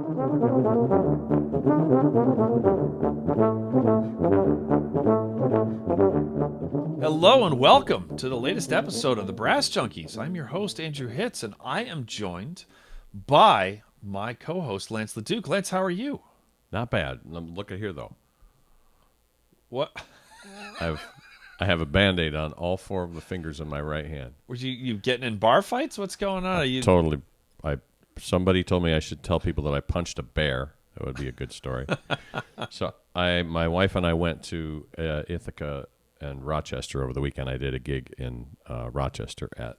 Hello and welcome to the latest episode of the Brass Junkies. I'm your host, Andrew Hitz, and I am joined by my co-host, Lance LaDuke. Lance, how are you? Not bad. Look at here, though. What? I have a Band-Aid on all four of the fingers on my right hand. Were you getting in bar fights? What's going on? Are you... Totally. Somebody told me I should tell people that I punched a bear. That would be a good story. So my wife and I went to Ithaca and Rochester over the weekend. I did a gig in Rochester at,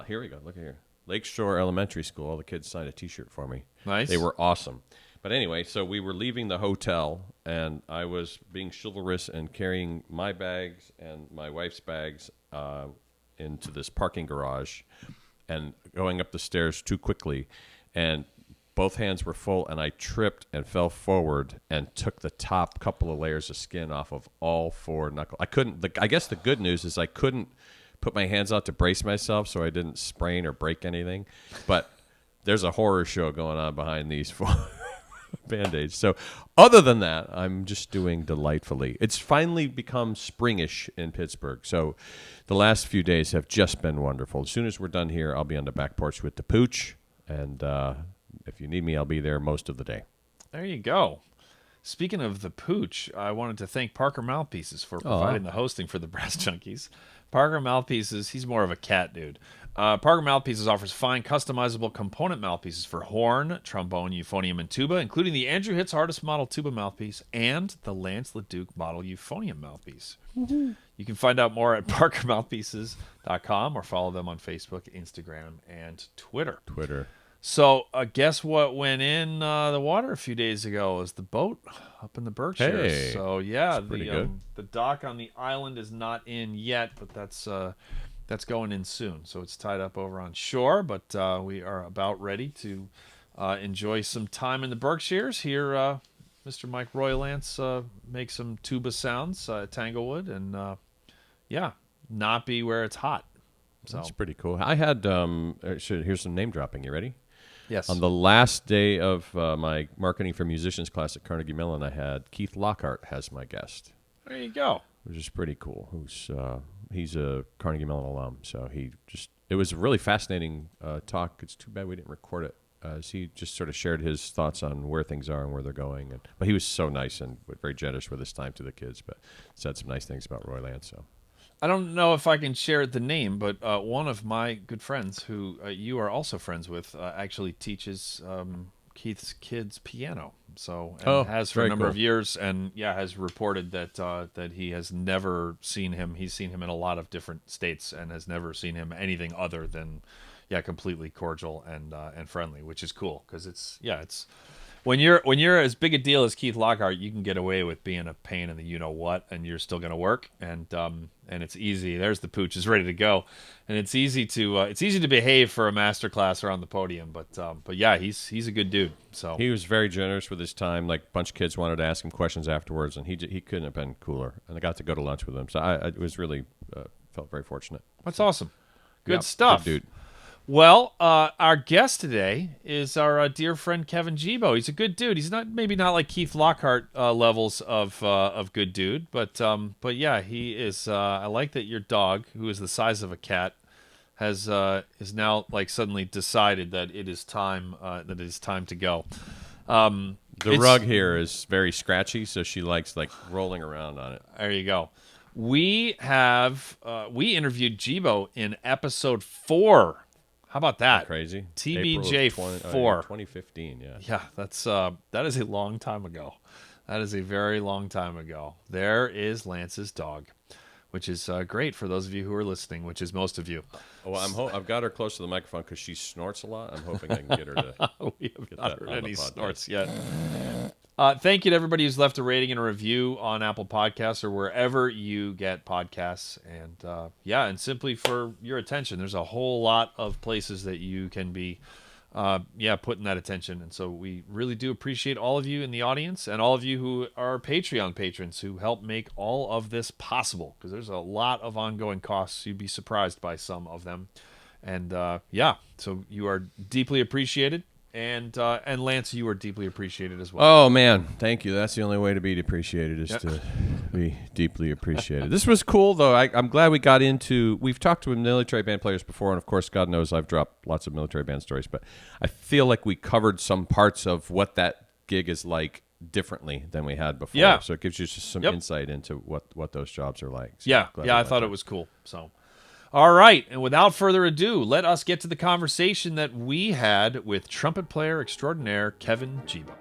here we go, look at here, Lakeshore Elementary School. All the kids signed a T-shirt for me. Nice. They were awesome. But anyway, so we were leaving the hotel, and I was being chivalrous and carrying my bags and my wife's bags into this parking garage and going up the stairs too quickly, and both hands were full, and I tripped and fell forward and took the top couple of layers of skin off of all four knuckles. I guess the good news is I couldn't put my hands out to brace myself so I didn't sprain or break anything, but there's a horror show going on behind these four Band-Aids. So other than that, I'm just doing delightfully. It's finally become springish in Pittsburgh, so the last few days have just been wonderful. As soon as we're done here, I'll be on the back porch with the pooch, and if you need me, I'll be there most of the day. There you go. Speaking of the pooch, I wanted to thank Parker Mouthpieces for providing the hosting for the Brass Junkies. Parker Mouthpieces, he's more of a cat dude. Parker Mouthpieces offers fine, customizable component mouthpieces for horn, trombone, euphonium, and tuba, including the Andrew Hitz Hardest Model tuba mouthpiece and the Lance LaDuke Model euphonium mouthpiece. Mm-hmm. You can find out more at parkermouthpieces.com or follow them on Facebook, Instagram, and Twitter. So guess what went in the water a few days ago is the boat up in the Berkshires. Hey, so yeah, the dock on the island is not in yet, but that's going in soon. So it's tied up over on shore, but we are about ready to enjoy some time in the Berkshires. Hear Mr. Mike Roy Lance make some tuba sounds at Tanglewood, and not be where it's hot. So That's pretty cool. I had here's some name dropping. You ready? Yes. On the last day of my marketing for musicians class at Carnegie Mellon, I had Keith Lockhart as my guest. There you go. Which is pretty cool. He's a Carnegie Mellon alum, so it was a really fascinating talk. It's too bad we didn't record it, as he just sort of shared his thoughts on where things are and where they're going. But he was so nice and very generous with his time to the kids, but said some nice things about Roy Lance. So I don't know if I can share the name, but one of my good friends, who you are also friends with, actually teaches Keith's kids piano. So has for a number of years, and has reported that he has never seen him. He's seen him in a lot of different states, and has never seen him anything other than completely cordial and friendly, which is cool because it's when you're as big a deal as Keith Lockhart, you can get away with being a pain in the you know what, and you're still going to work, and it's easy. There's the pooch is ready to go, and it's easy to behave for a master class or on the podium. But he's a good dude. So he was very generous with his time. Like a bunch of kids wanted to ask him questions afterwards, and he couldn't have been cooler. And I got to go to lunch with him, so I was really felt very fortunate. That's awesome. Good stuff, good dude. Well, our guest today is our dear friend Kevin Gebo. He's a good dude. He's maybe not like Keith Lockhart levels of good dude, but he is. I like that your dog, who is the size of a cat, is now like suddenly decided that it is time to go. The rug here is very scratchy, so she likes like rolling around on it. There you go. We interviewed Gebo in episode 4. How about that? Crazy. TBJ4. 2015, yeah. Yeah, that is a long time ago. That is a very long time ago. There is Lance's dog, which is great for those of you who are listening, which is most of you. Well, I've got her close to the microphone because she snorts a lot. I'm hoping I can get her to we have not heard any snorts yet. Thank you to everybody who's left a rating and a review on Apple Podcasts or wherever you get podcasts. And simply for your attention. There's a whole lot of places that you can be putting that attention. And so we really do appreciate all of you in the audience and all of you who are Patreon patrons who help make all of this possible, because there's a lot of ongoing costs. You'd be surprised by some of them. And so you are deeply appreciated. And Lance, you are deeply appreciated as well. Oh man, thank you. That's the only way to be appreciated is to be deeply appreciated. This was cool though. I'm glad we got into. We've talked to military band players before, and of course, God knows I've dropped lots of military band stories. But I feel like we covered some parts of what that gig is like differently than we had before. Yeah. So it gives you just some insight into what those jobs are like. So yeah, I thought it was cool. So. All right, and without further ado, let us get to the conversation that we had with trumpet player extraordinaire Kevin Gebo.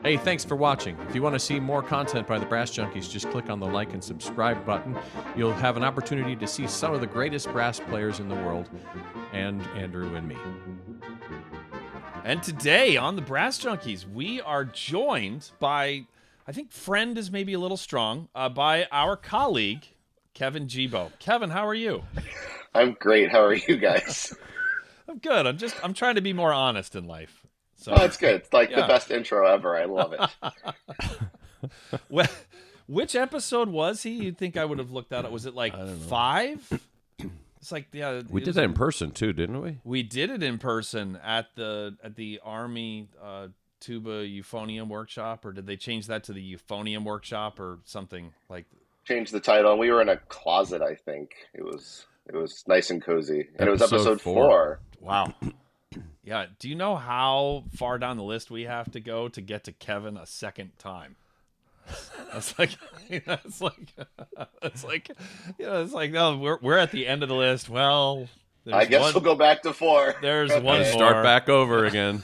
Hey, thanks for watching. If you want to see more content by the Brass Junkies, just click on the like and subscribe button. You'll have an opportunity to see some of the greatest brass players in the world, and Andrew and me. And today on the Brass Junkies, we are joined by, I think friend is maybe a little strong, by our colleague, Kevin Gebo. Kevin, how are you? I'm great. How are you guys? I'm good. I'm trying to be more honest in life. So it's good. It's like the best intro ever. I love it. Well, which episode was he? You'd think I would have looked that up. Was it like 5? It's like we did that in person too, didn't we? We did it in person at the Army tuba euphonium workshop, or did they change that to the euphonium workshop or something like? Changed the title, and we were in a closet. I think it was nice and cozy, and it was episode 4. Wow. Yeah. Do you know how far down the list we have to go to get to Kevin a second time? It's like no, we're at the end of the list. Well, I guess we'll go back to 4. There's one more. Start back over again.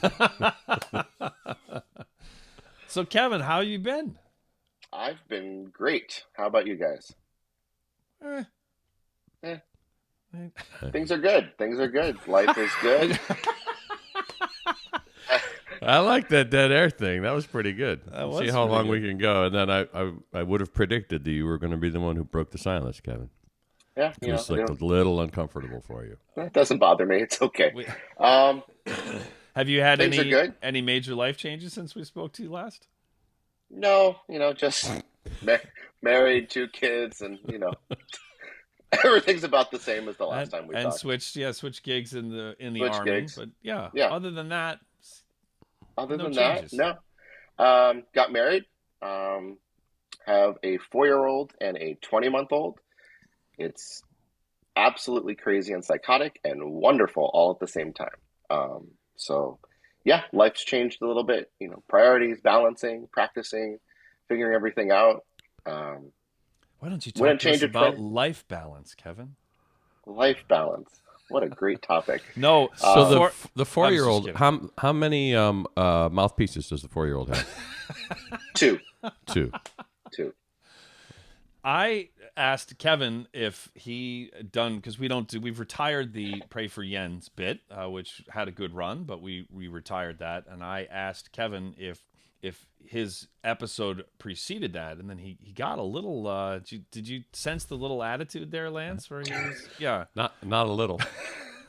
So Kevin, how you been? I've been great. How about you guys? Things are good. Life is good. I like that dead air thing. That was pretty good. See how long good. we can go. And then I would have predicted that you were going to be the one who broke the silence, Kevin. Yeah, it was like a little uncomfortable for you. It doesn't bother me. It's okay. Have you had any major life changes since we spoke to you last? No, just married, 2 kids, and everything's about the same as the last time we talked. And switched gigs in the Army. Gigs. But yeah. Other than that, no. Got married. Have a 4-year-old and a 20-month-old. It's absolutely crazy and psychotic and wonderful all at the same time. So. Yeah, life's changed a little bit. Priorities, balancing, practicing, figuring everything out. Why don't you talk to us about life balance, Kevin? Life balance. What a great topic. No, so the 4-year-old. How many mouthpieces does the 4-year-old have? 2. 2. I asked Kevin if he done, because we've retired the Pray for Jens bit, which had a good run, but we retired that, and I asked Kevin if his episode preceded that, and then he got a little. Did you sense the little attitude there, Lance? Where he was, not a little,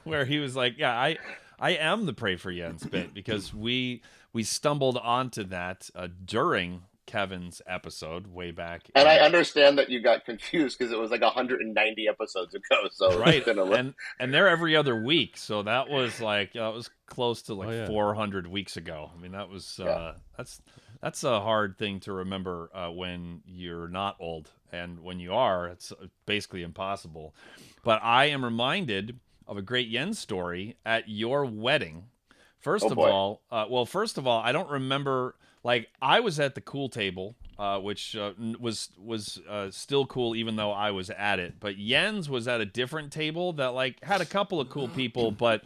where he was like, I am the Pray for Jens bit, because we stumbled onto that during Kevin's episode way back, and I understand that you got confused because it was like 190 episodes ago. So right, and they're every other week, so that was close to 400 weeks ago. I mean, that was that's a hard thing to remember when you're not old, and when you are, it's basically impossible. But I am reminded of a great Jens story at your wedding. First of all, I don't remember. Like, I was at the cool table, which was still cool even though I was at it. But Jens was at a different table that had a couple of cool people, but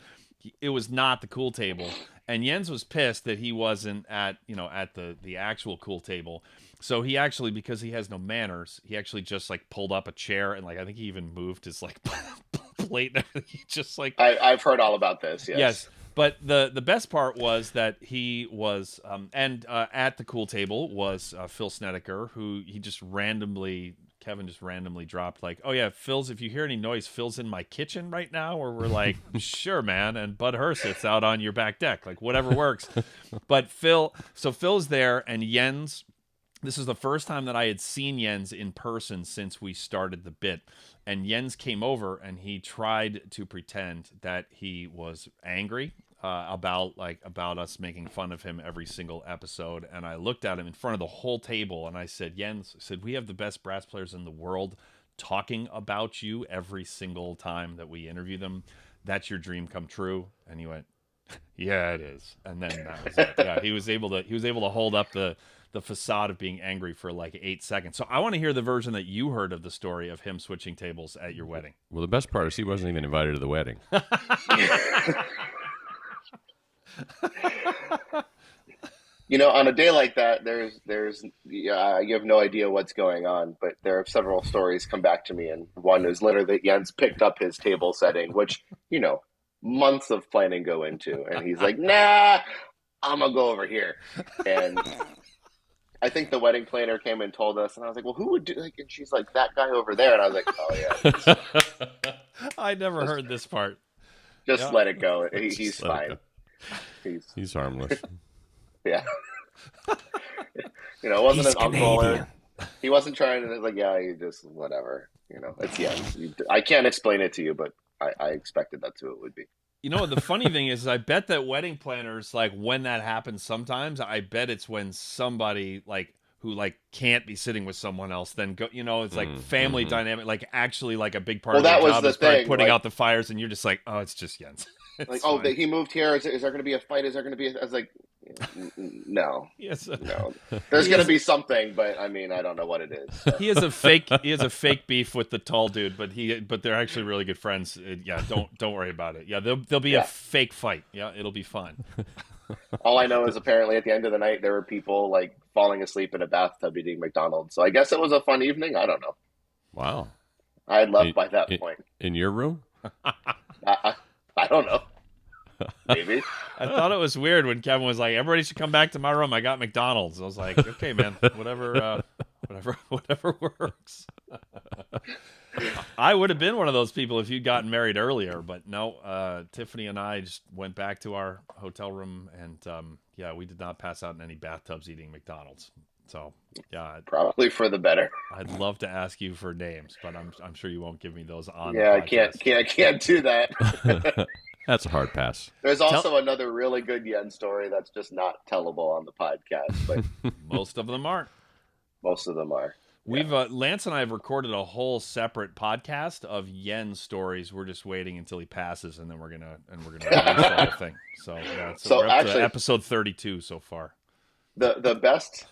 it was not the cool table. And Jens was pissed that he wasn't at the actual cool table. So he actually, because he has no manners, he actually just pulled up a chair and I think he even moved his plate and everything. He just I've heard all about this. Yes. But the best part was that he was, at the cool table was Phil Snedeker, who Kevin just randomly dropped oh yeah, Phil's, if you hear any noise, Phil's in my kitchen right now, or we're like, sure, man, and Bud Herseth's out on your back deck, whatever works. But Phil's there, and Jens, this is the first time that I had seen Jens in person since we started the bit. And Jens came over and he tried to pretend that he was angry about us making fun of him every single episode, and I looked at him in front of the whole table, and I said, Jens, I said, we have the best brass players in the world talking about you every single time that we interview them. That's your dream come true. And he went, yeah, it is. And then that was it. Yeah, he was able to hold up the facade of being angry for like 8 seconds. So I want to hear the version that you heard of the story of him switching tables at your wedding. Well, the best part is he wasn't even invited to the wedding. On a day like that, you have no idea what's going on, but there are several stories come back to me, and one is literally that Jens picked up his table setting, which, months of planning go into, and he's like, nah, I'm gonna go over here. And I think the wedding planner came and told us, and I was like, well, who would do, and she's like, that guy over there, and I was like, oh yeah. I never heard this part. Just let it go. He's fine. He's harmless. Yeah. It wasn't an uncle. He wasn't trying to, you just, whatever. It's Jens. I can't explain it to you, but I expected that's who it would be. The funny thing is I bet that wedding planners, when that happens sometimes, I bet it's when somebody, who, can't be sitting with someone else, then go, it's family dynamic, actually, a big part of their job is probably putting out the fires, and you're just like, oh, it's just Jens. He moved here. Is there going to be a fight? Is there going to be I was like, no. Yes. No. There's going to be something, but I don't know what it is. So. He has a fake beef with the tall dude, but they're actually really good friends. Yeah, don't worry about it. Yeah, there'll be a fake fight. Yeah, it'll be fun. All I know is apparently at the end of the night there were people falling asleep in a bathtub eating McDonald's. So I guess it was a fun evening. I don't know. Wow. I had left by that point. In your room? I don't know. Maybe. I thought it was weird when Kevin was like, everybody should come back to my room. I got McDonald's. I was like, okay, man, whatever works. I would have been one of those people if you'd gotten married earlier, but no, Tiffany and I just went back to our hotel room, and we did not pass out in any bathtubs eating McDonald's. So, yeah, probably for the better. I'd love to ask you for names, but I'm sure you won't give me those on. Yeah, I can't do that. That's a hard pass. There's also another really good Jens story that's just not tellable on the podcast, but most of them aren't. Most of them are. We've Lance and I have recorded a whole separate podcast of Jens stories. We're just waiting until he passes, and then we're gonna release the whole thing. So we're up to episode 32 so far. The best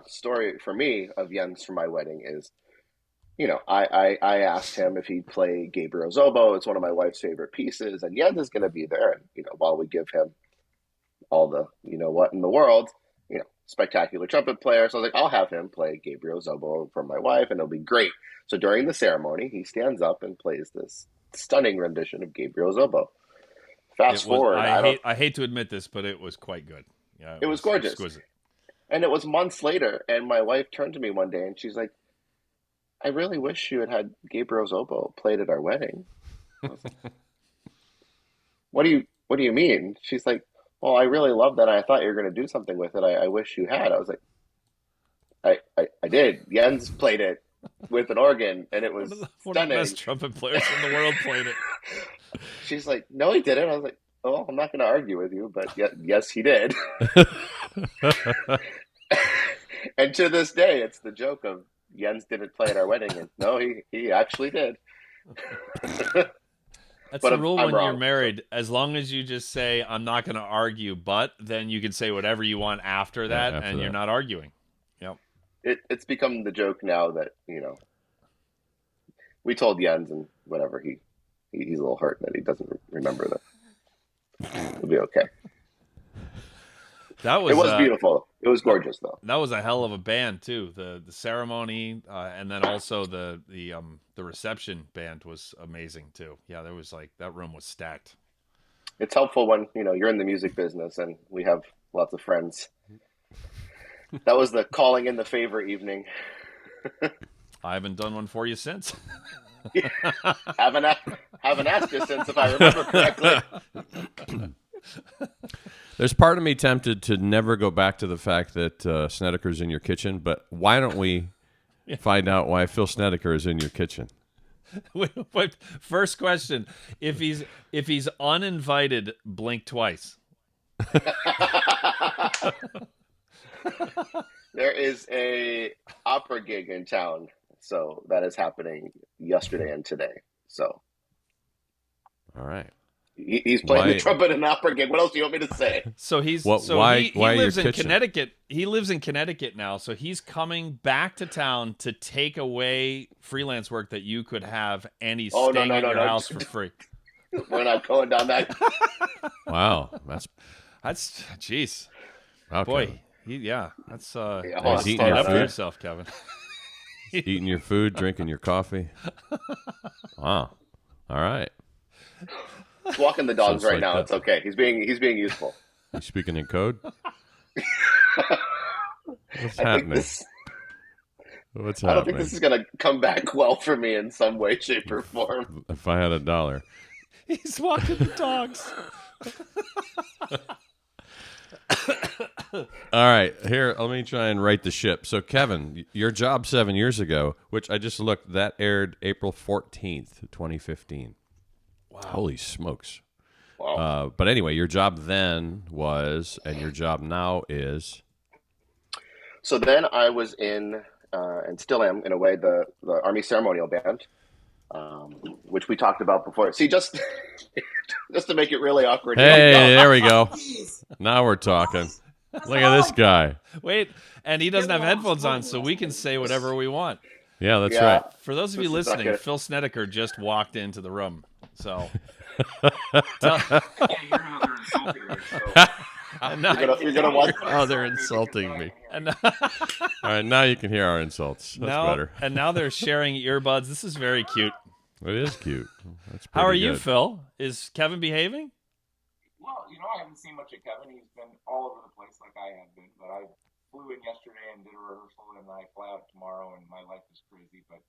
story for me of Jens for my wedding is, I asked him if he'd play Gabriel's oboe. It's one of my wife's favorite pieces, and Jens is going to be there. And while we give him all the what in the world, spectacular trumpet player. So I was like, I'll have him play Gabriel's oboe for my wife, and it'll be great. So during the ceremony, he stands up and plays this stunning rendition of Gabriel's oboe. Fast forward, I hate to admit this, but it was quite good. Yeah, it was gorgeous. Exquisite. And it was months later, and my wife turned to me one day, and she's like, I really wish you had Gabriel's oboe played at our wedding. I was like, what do you mean? She's like, well, I really love that. I thought you were going to do something with it. I wish you had. I was like, I did. Jens played it with an organ, and it was stunning. One of the best trumpet players in the world played it. She's like, no, he didn't. I was like, oh, I'm not going to argue with you, but yes, he did. And to this day, it's the joke of Jens didn't play at our wedding, and no, he actually did. That's the rule when you're married. As long as you just say, I'm not going to argue, but then you can say whatever you want after that, and you're not arguing. Yep. It's become the joke now that, we told Jens, and whatever, he's a little hurt that he doesn't remember that. It'll be okay. It was beautiful. It was gorgeous, though. That was a hell of a band too. The ceremony, and then also the reception band was amazing too. Yeah, there was that room was stacked. It's helpful when you're in the music business, and we have lots of friends. That was the calling in the favor evening. I haven't done one for you since. haven't asked you since, if I remember correctly. There's part of me tempted to never go back to the fact that Snedeker's in your kitchen, but why don't we find out why Phil Snedeker is in your kitchen? Wait, first question: if he's uninvited, blink twice. There is a opera gig in town, so that is happening yesterday and today. So, all right. He's playing the trumpet in an opera gig. What else do you want me to say? So he lives in Connecticut. He lives in Connecticut now, so he's coming back to town to take away freelance work that you could have, and he's staying at your house for free. We're not going down that. Wow, that's jeez. Wow, boy, that's he's eating stand up for yourself, Kevin. Eating your food, drinking your coffee. Wow. All right. He's walking the dogs right now. It's okay. He's being useful. He's speaking in code. What's happening? What's happening? I don't think this is going to come back well for me in some way, shape, or form. If I had $1. He's walking the dogs. All right, here, let me try and right the ship. So, Kevin, your job 7 years ago, which I just looked, that aired April 14th, 2015. Wow. Holy smokes. Wow. But anyway, your job then was, and your job now is? So then I was in, and still am, in a way, the Army Ceremonial Band, which we talked about before. See, just to make it really awkward. Hey, there we go. Now we're talking. Look at this guy. Wait, and he doesn't have headphones on, so we can say whatever we want. Yeah, that's right. For those of you listening, Phil Snedeker just walked into the room. So, you're gonna watch. Oh, they're insulting me. All right, now you can hear our insults. That's better. And now they're sharing earbuds. This is very cute. It is cute. That's How are good. you, Phil? Is Kevin behaving? Well, I haven't seen much of Kevin. He's been all over the place like I have been. But I flew in yesterday and did a rehearsal, and I fly out tomorrow, and my life is crazy. But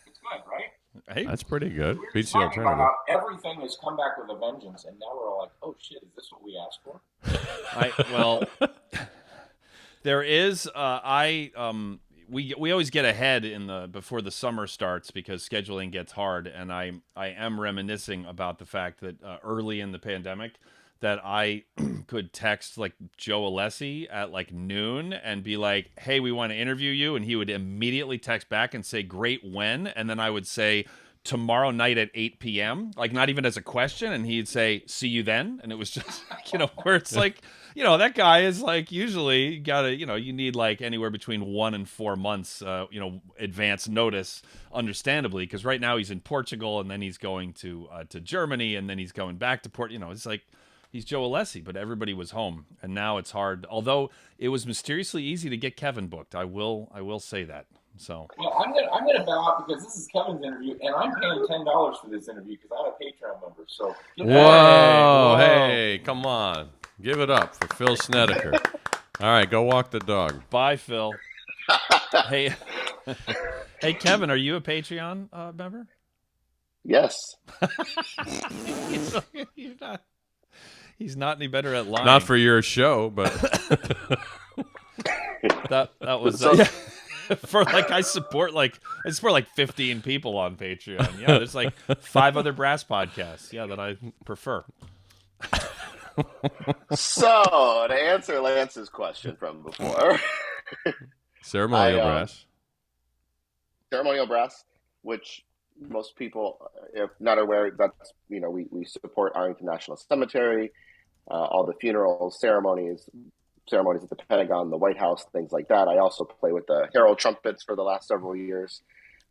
it's good, right? Hey, that's pretty good. We were Beats the talking alternative. about how everything has come back with a vengeance, and now we're all like, "Oh shit, is this what we asked for?" There is. We always get ahead before the summer starts because scheduling gets hard, and I am reminiscing about the fact that early in the pandemic that I could text like Joe Alessi at like noon and be like, "Hey, we want to interview you," and he would immediately text back and say, "Great, when?" And then I would say, "Tomorrow night at 8 p.m." Like not even as a question, and he'd say, "See you then," and it was just where it's like. That guy is like usually you need like anywhere between 1 and 4 months, advance notice, understandably, because right now he's in Portugal and then he's going to Germany and then he's going back to it's like he's Joe Alessi, but everybody was home and now it's hard. Although it was mysteriously easy to get Kevin booked, I will say that. So well, I'm gonna bow out because this is Kevin's interview, and I'm paying $10 for this interview because I'm a Patreon member. So whoa, hey, come on. Give it up for Phil Snedeker. All right, go walk the dog. Bye, Phil. Hey, Kevin, are you a Patreon member? Yes. He's not any better at lying. Not for your show, but that was for I support like 15 people on Patreon. Yeah, there's like 5 other brass podcasts. Yeah, that I prefer. So, to answer Lance's question from before, Ceremonial brass, which most people, if not aware, that's we support Arlington National Cemetery, all the funerals, ceremonies at the Pentagon, the White House, things like that. I also play with the Herald trumpets for the last several years,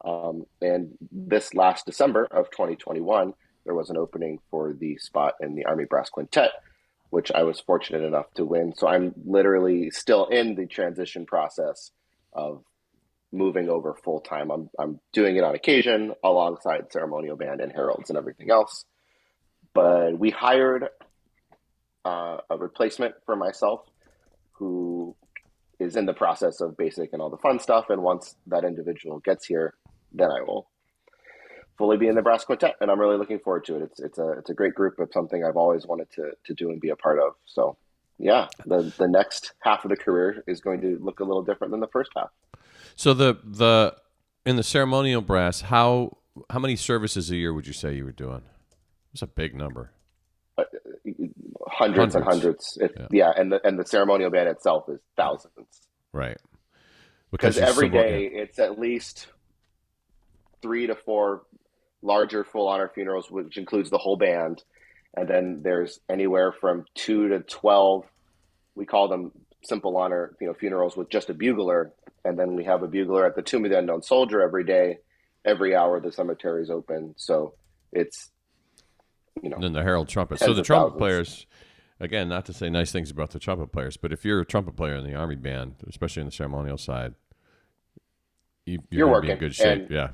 and this last December of 2021, there was an opening for the spot in the Army Brass Quintet, which I was fortunate enough to win. So I'm literally still in the transition process of moving over full time. I'm doing it on occasion alongside ceremonial band and heralds and everything else. But we hired a replacement for myself who is in the process of basic and all the fun stuff. And once that individual gets here, then I will fully be in the brass quintet, and I'm really looking forward to it. It's a great group. It's something I've always wanted to do and be a part of. So yeah, the next half of the career is going to look a little different than the first half. So the in the ceremonial brass, how how many services a year would you say you were doing? It's a big number. Hundreds and hundreds. And the ceremonial band itself is thousands. Right. Because every day it's at least 3 to 4 larger full honor funerals, which includes the whole band. And then there's anywhere from 2 to 12, we call them simple honor, funerals with just a bugler. And then we have a bugler at the Tomb of the Unknown Soldier every day. Every hour the cemetery is open. So it's, And then the herald trumpet. So the trumpet players, again, not to say nice things about the trumpet players, but if you're a trumpet player in the Army band, especially in the ceremonial side, you're working in good shape. Yeah.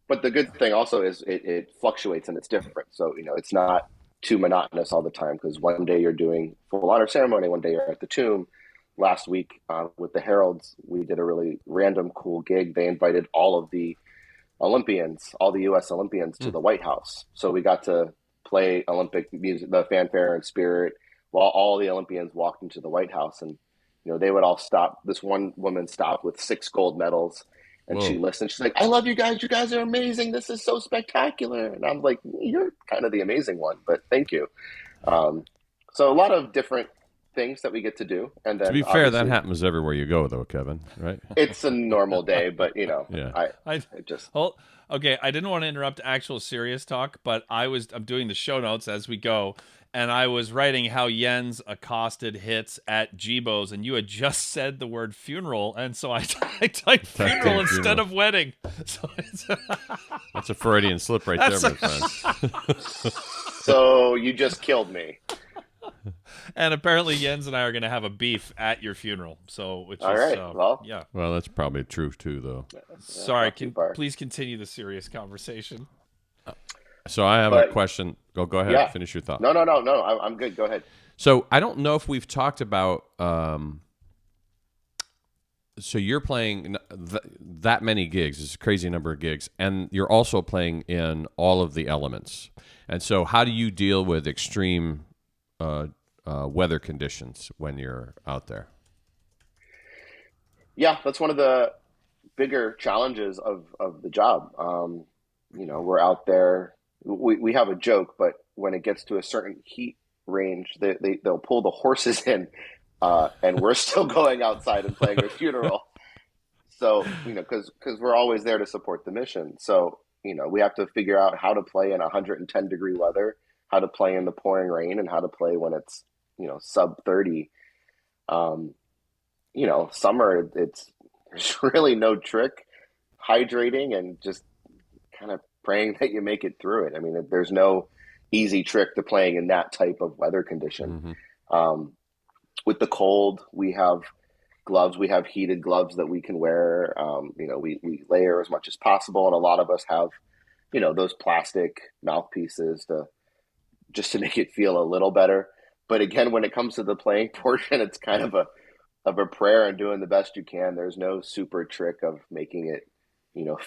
But the good thing also is it fluctuates and it's different. So, it's not too monotonous all the time, because one day you're doing full honor ceremony, one day you're at the tomb. Last week with the heralds, we did a really random cool gig. They invited all of the Olympians, all the U.S. Olympians to the White House. So we got to play Olympic music, the fanfare and spirit, while all the Olympians walked into the White House. And, they would all stop. This one woman stopped with 6 gold medals, and She listened. She's like, "I love you guys. You guys are amazing. This is so spectacular." And I'm like, "You're kind of the amazing one, but thank you." So a lot of different things that we get to do. And then, to be fair, that happens everywhere you go, though, Kevin, right? It's a normal day, but Okay, I didn't want to interrupt actual serious talk, but I'm doing the show notes as we go, and I was writing how Jens accosted Hitz at Gebo's, and you had just said the word funeral, and so I typed funeral instead of wedding. So that's a Freudian slip right there, my friend. So you just killed me. And apparently Jens and I are going to have a beef at your funeral. So, yeah. Well, that's probably true too, though. Sorry, please continue the serious conversation. So I have a question. Go ahead. Yeah. Finish your thought. No. I'm good. Go ahead. So I don't know if we've talked about. So you're playing that many gigs. It's a crazy number of gigs, and you're also playing in all of the elements. And so, how do you deal with extreme weather conditions when you're out there? Yeah, that's one of the bigger challenges of the job. We're out there. We have a joke, but when it gets to a certain heat range, they'll pull the horses in, and we're still going outside and playing a funeral. So, because we're always there to support the mission. So, we have to figure out how to play in 110 degree weather, how to play in the pouring rain, and how to play when it's, sub 30. Summer, there's really no trick. Hydrating and just kind of praying that you make it through it. I mean, there's no easy trick to playing in that type of weather condition. Mm-hmm. With the cold, we have gloves. We have heated gloves that we can wear. We layer as much as possible. And a lot of us have, those plastic mouthpieces just to make it feel a little better. But again, when it comes to the playing portion, it's kind of a prayer and doing the best you can. There's no super trick of making it,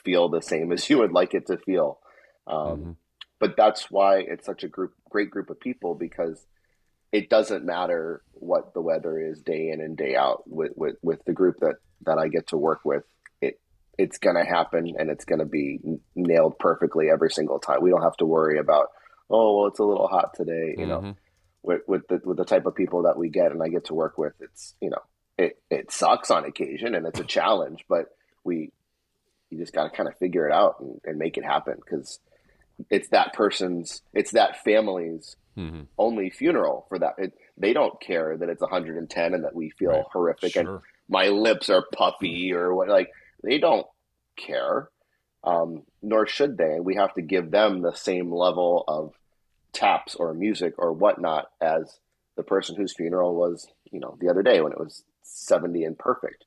feel the same as you would like it to feel. But that's why it's such a great group of people, because it doesn't matter what the weather is day in and day out with the group that I get to work with. It's going to happen, and it's going to be nailed perfectly every single time. We don't have to worry about, it's a little hot today, with the type of people that we get and I get to work with. It's, it sucks on occasion and it's a challenge, but you just got to kind of figure it out and make it happen, because it's that family's only funeral for that. They don't care that it's 110 and that we feel horrific and my lips are puffy or what. Like, they don't care, nor should they. We have to give them the same level of taps or music or whatnot as the person whose funeral was, the other day when it was 70 and perfect.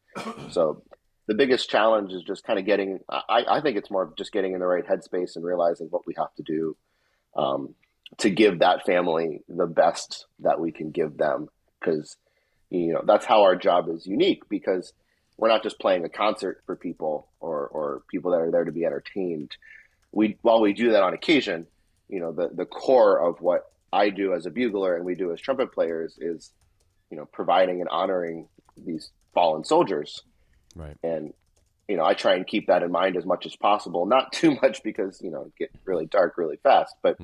So the biggest challenge is just kind of getting, I think it's more of just getting in the right headspace and realizing what we have to do to give that family the best that we can give them. Because, that's how our job is unique, because we're not just playing a concert for people or people that are there to be entertained. While we do that on occasion, the core of what I do as a bugler and we do as trumpet players is, providing and honoring these fallen soldiers. Right. And I try and keep that in mind as much as possible. Not too much because, it gets really dark really fast, but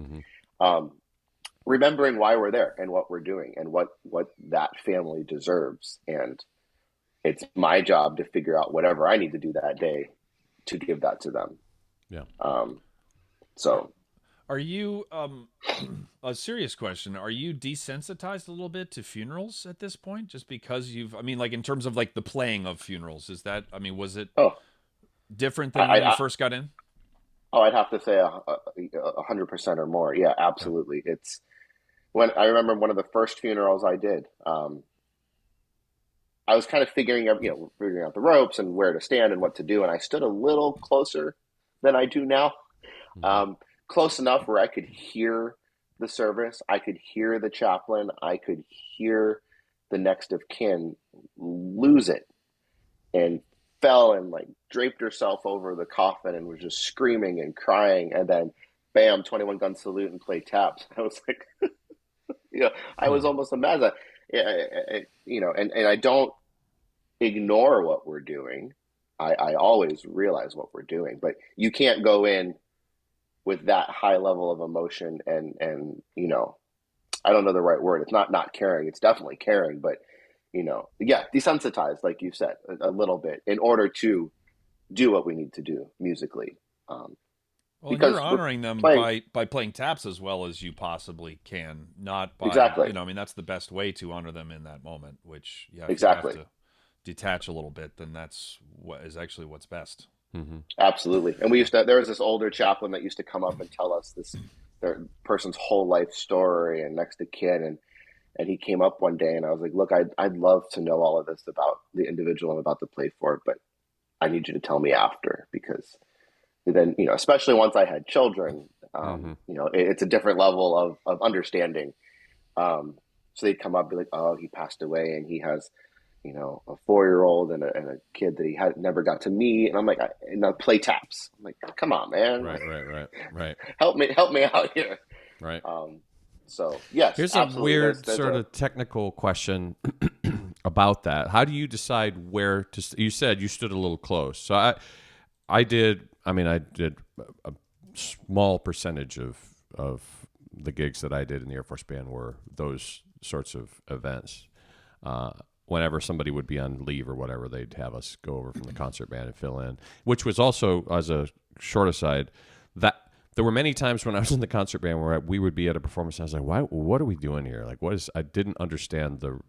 remembering why we're there and what we're doing and what that family deserves. And it's my job to figure out whatever I need to do that day to give that to them. Yeah. So are you, a serious question, are you desensitized a little bit to funerals at this point? Just because in terms of like the playing of funerals, was it different than when you first got in? Oh, I'd have to say 100% or more. Yeah, absolutely. Yeah. It's when I remember one of the first funerals I did, I was kind of figuring out the ropes and where to stand and what to do. And I stood a little closer than I do now. Close enough where I could hear the service. I could hear the chaplain. I could hear the next of kin lose it and fell and like draped herself over the coffin and was just screaming and crying. And then bam, 21 gun salute and play taps. I was like, I was almost amazed. And I don't ignore what we're doing. I always realize what we're doing, but you can't go in with that high level of emotion and I don't know the right word. It's not caring. It's definitely caring, but desensitized, like you said, a little bit in order to do what we need to do musically. Because you're honoring them by playing taps as well as you possibly can, not by, exactly. That's the best way to honor them in that moment, which exactly. You have to detach a little bit, then that's what is actually what's best. Mm-hmm. Absolutely. And there was this older chaplain that used to come up and tell us their person's whole life story and next of kin. And he came up one day and I was like, look, I'd love to know all of this about the individual I'm about to play for, but I need you to tell me after, because then, especially once I had children, it's a different level of understanding. So they'd come up and be like, oh, he passed away and he has, a 4-year-old and a kid that he never got to meet. And I'm like, and I play taps. I'm like, come on, man. Right. help me out here. Right. So yes, here's a weird sort of technical question about that. How do you decide where to? You said you stood a little close. So I did a small percentage of the gigs that I did in the Air Force Band were those sorts of events. Whenever somebody would be on leave or whatever, they'd have us go over from the concert band and fill in, which was also, as a short aside, that there were many times when I was in the concert band where we would be at a performance and I was like, what are we doing here? Like, I didn't understand the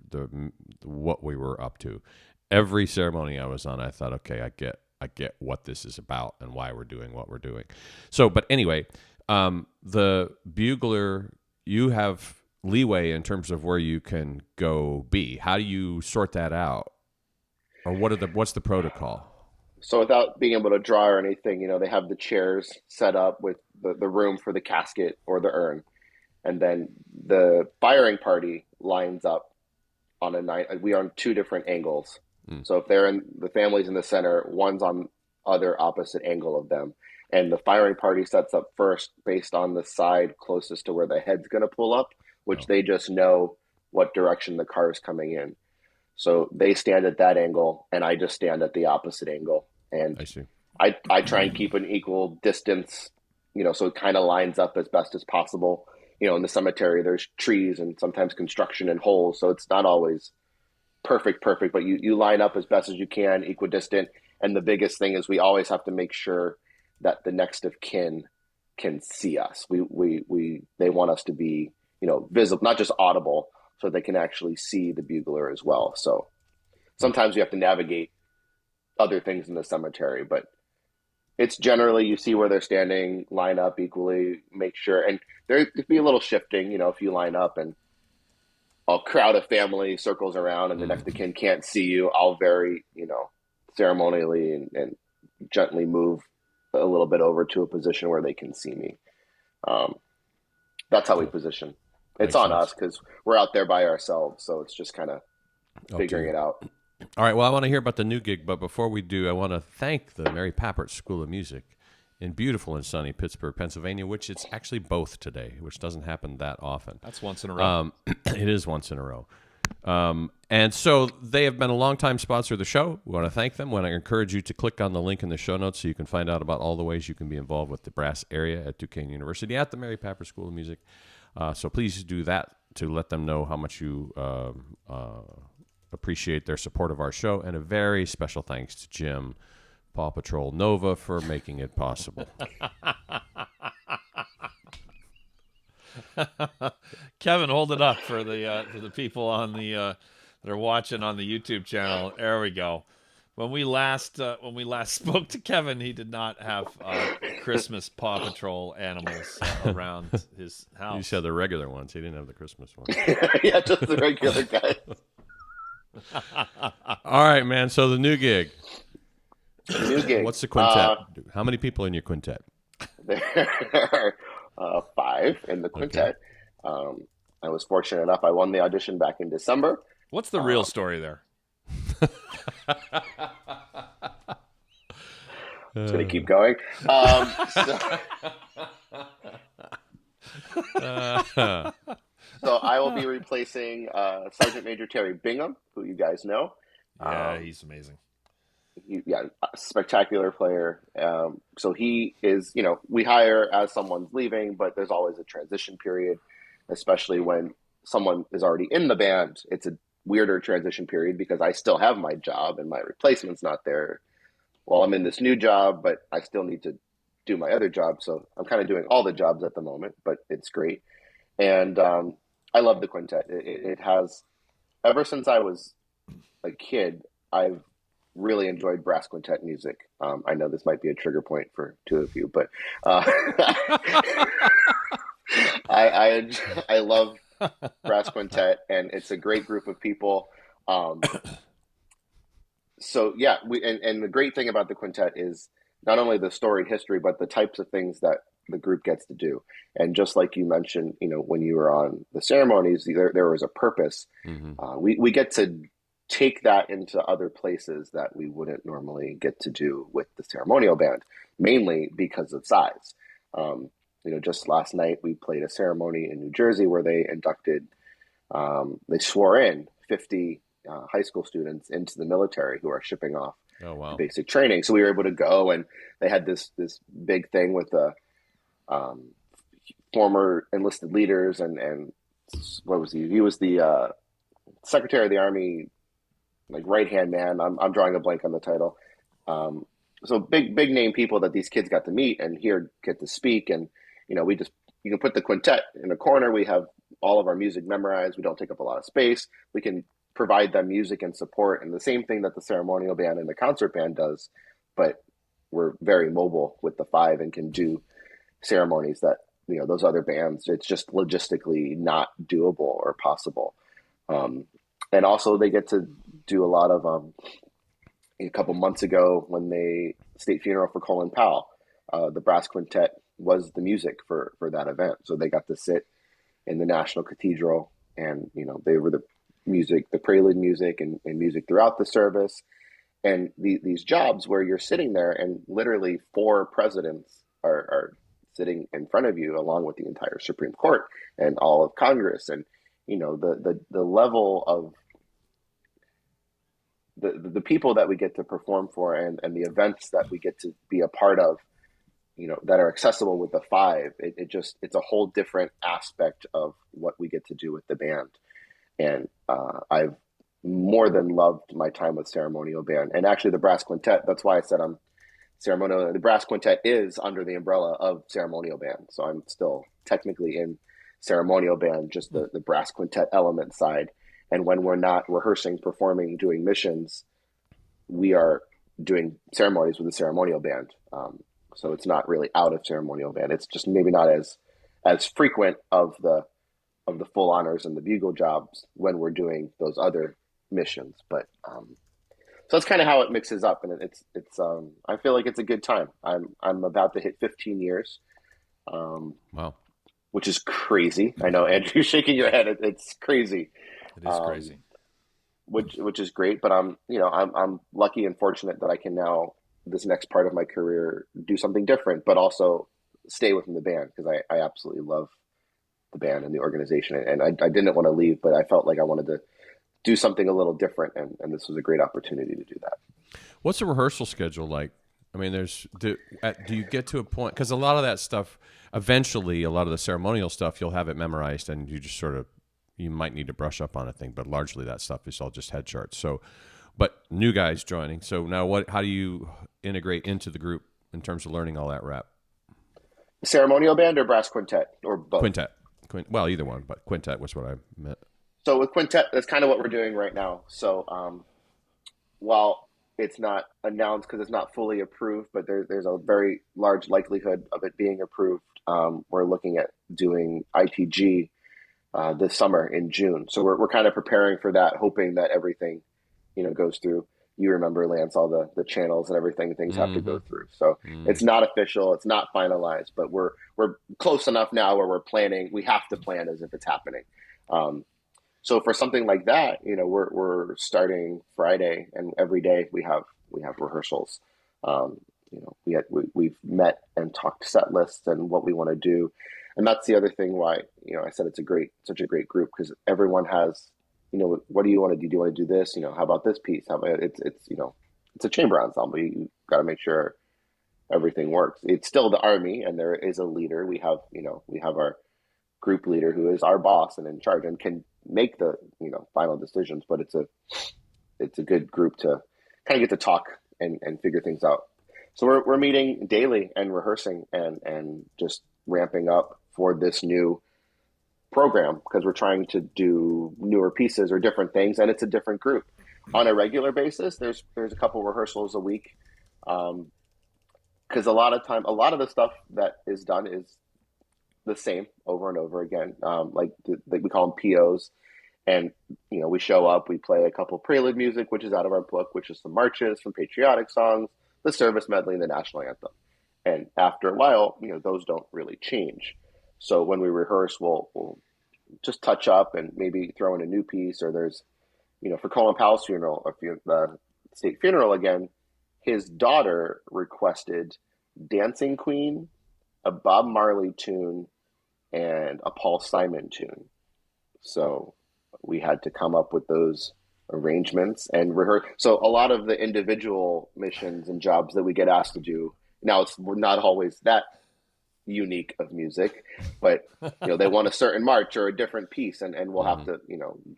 what we were up to. Every ceremony I was on, I thought, okay, I get what this is about and why we're doing what we're doing. So, but anyway, the bugler, you have leeway in terms of where you can go be. How do you sort that out? Or what's the protocol? So without being able to draw or anything, they have the chairs set up with the room for the casket or the urn. And then the firing party lines up on we are on 2 different angles. So if the family's in the center, one's on other opposite angle of them. And the firing party sets up first based on the side closest to where the head's going to pull up, which they just know what direction the car is coming in. So they stand at that angle and I just stand at the opposite angle. And I see. I try and keep an equal distance, so it kind of lines up as best as possible. In the cemetery, there's trees and sometimes construction and holes. So it's not always perfect, but you line up as best as you can, equidistant. And the biggest thing is we always have to make sure that the next of kin can see us. They want us to be, visible, not just audible, so they can actually see the bugler as well. So sometimes we have to navigate other things in the cemetery, but it's generally you see where they're standing, line up equally, make sure, and there could be a little shifting, if you line up and a crowd of family circles around and the next of kin can't see you, I'll very, ceremonially and gently move a little bit over to a position where they can see me. That's how we position. It's on us because we're out there by ourselves, so it's just kind of figuring it out. All right, well, I want to hear about the new gig, but before we do, I want to thank the Mary Papert School of Music in beautiful and sunny Pittsburgh, Pennsylvania, which it's actually both today, which doesn't happen that often. That's once in a row. It is once in a row. And so they have been a longtime sponsor of the show. We want to thank them. We want to encourage you to click on the link in the show notes so you can find out about all the ways you can be involved with the brass area at Duquesne University at the Mary Papper School of Music. So please do that to let them know how much you appreciate their support of our show. And a very special thanks to Jim, Paw Patrol Nova, for making it possible. Kevin, hold it up for the people on the that are watching on the YouTube channel. There we go. When we last spoke to Kevin, he did not have Christmas Paw Patrol animals around his house. You said the regular ones. He didn't have the Christmas ones. Yeah, just the regular guys. All right, man. So the new gig. New gig. What's the quintet? How many people in your quintet? There are 5 in the quintet. Okay. I was fortunate enough. I won the audition back in December. What's the real story there? It's going to keep going. So I will be replacing Sergeant Major Terry Bingham, who you guys know. Yeah, he's amazing. A spectacular player. So he is, we hire as someone's leaving, but there's always a transition period, especially when someone is already in the band. It's a weirder transition period because I still have my job and my replacement's not there. Well, I'm in this new job, but I still need to do my other job. So I'm kind of doing all the jobs at the moment, but it's great. And I love the quintet. It has, ever since I was a kid, I've really enjoyed brass quintet music. I know this might be a trigger point for 2 of you, but I love brass quintet, and it's a great group of people. So yeah, and the great thing about the quintet is not only the storied history, but the types of things that the group gets to do. And just like you mentioned, when you were on the ceremonies, there was a purpose. Mm-hmm. We get to take that into other places that we wouldn't normally get to do with the ceremonial band, mainly because of size. Just last night we played a ceremony in New Jersey where they inducted, they swore in 50 high school students into the military who are shipping off basic training. So we were able to go, and they had this big thing with the former enlisted leaders, and what was he? He was the Secretary of the Army, like right-hand man. I'm drawing a blank on the title. So big name people that these kids got to meet and get to speak. And, you can put the quintet in a corner. We have all of our music memorized. We don't take up a lot of space. We can provide them music and support, and the same thing that the ceremonial band and the concert band does, but we're very mobile with the 5 and can do ceremonies that, those other bands, it's just logistically not doable or possible. And also they get to do a lot of, a couple months ago when they state funeral for Colin Powell, the brass quintet was the music for that event. So they got to sit in the National Cathedral, and, they were the music, the prelude music and music throughout the service. And these jobs where you're sitting there and literally 4 presidents are sitting in front of you, along with the entire Supreme Court and all of Congress. And, the level of the people that we get to perform for, and the events that we get to be a part of, that are accessible with the 5, it's a whole different aspect of what we get to do with the band. And I've more than loved my time with ceremonial band, and actually the brass quintet. That's why I said I'm ceremonial. The brass quintet is under the umbrella of ceremonial band. So I'm still technically in ceremonial band, just the brass quintet element side. And when we're not rehearsing, performing, doing missions, we are doing ceremonies with the ceremonial band. So it's not really out of ceremonial band. It's just maybe not as frequent of the full honors and the bugle jobs when we're doing those other missions. But so that's kind of how it mixes up, and it's I feel like it's a good time. I'm about to hit 15 years. Wow. Which is crazy. I know, Andrew, shaking your head. It's crazy. It is crazy. Which is great, but I'm lucky and fortunate that I can now, this next part of my career, do something different, but also stay within the band, because I absolutely love the band and the organization. And I didn't want to leave, but I felt like I wanted to do something a little different, and this was a great opportunity to do that. What's the rehearsal schedule like? I mean, do you get to a point, because a lot of that stuff, eventually, a lot of the ceremonial stuff, you'll have it memorized, and you just sort of, you might need to brush up on a thing, but largely that stuff is all just head charts. So, but new guys joining. So now, how do you integrate into the group in terms of learning all that rap? Ceremonial band or brass quintet, or both? Quintet. Well, either one, but quintet was what I meant. So with quintet, that's kind of what we're doing right now. So while it's not announced because it's not fully approved, but there's a very large likelihood of it being approved. We're looking at doing ITG this summer in June. So we're kind of preparing for that, hoping that everything, goes through. You remember, Lance, all the channels and everything things have to go through. So it's not official, it's not finalized, but we're close enough now where we're planning. We have to plan as if it's happening. So for something like that, we're starting Friday, and every day we have rehearsals. We've met and talked set lists and what we want to do, and that's the other thing why I said it's such a great group, because everyone has, what do you want to do? Do you want to do this? How about this piece? How about it's a chamber ensemble. You got to make sure everything works. It's still the Army, and there is a leader. We have our group leader who is our boss and in charge and can make the final decisions, but it's a good group to kind of get to talk and figure things out. So we're meeting daily and rehearsing and just ramping up for this new program, because we're trying to do newer pieces or different things, and it's a different group. On a regular basis, there's a couple rehearsals a week, because a lot of the stuff that is done is the same over and over again. Like we call them POs. And, we show up, we play a couple prelude music, which is out of our book, which is some marches, some patriotic songs, the service medley, and the national anthem. And after a while, those don't really change. So when we rehearse, we'll just touch up and maybe throw in a new piece, or there's, for Colin Powell's funeral, the state funeral again, his daughter requested Dancing Queen, a Bob Marley tune, and a Paul Simon tune. So we had to come up with those arrangements and rehearse. So a lot of the individual missions and jobs that we get asked to do, now we're not always that unique of music, but they want a certain march or a different piece, and we'll have to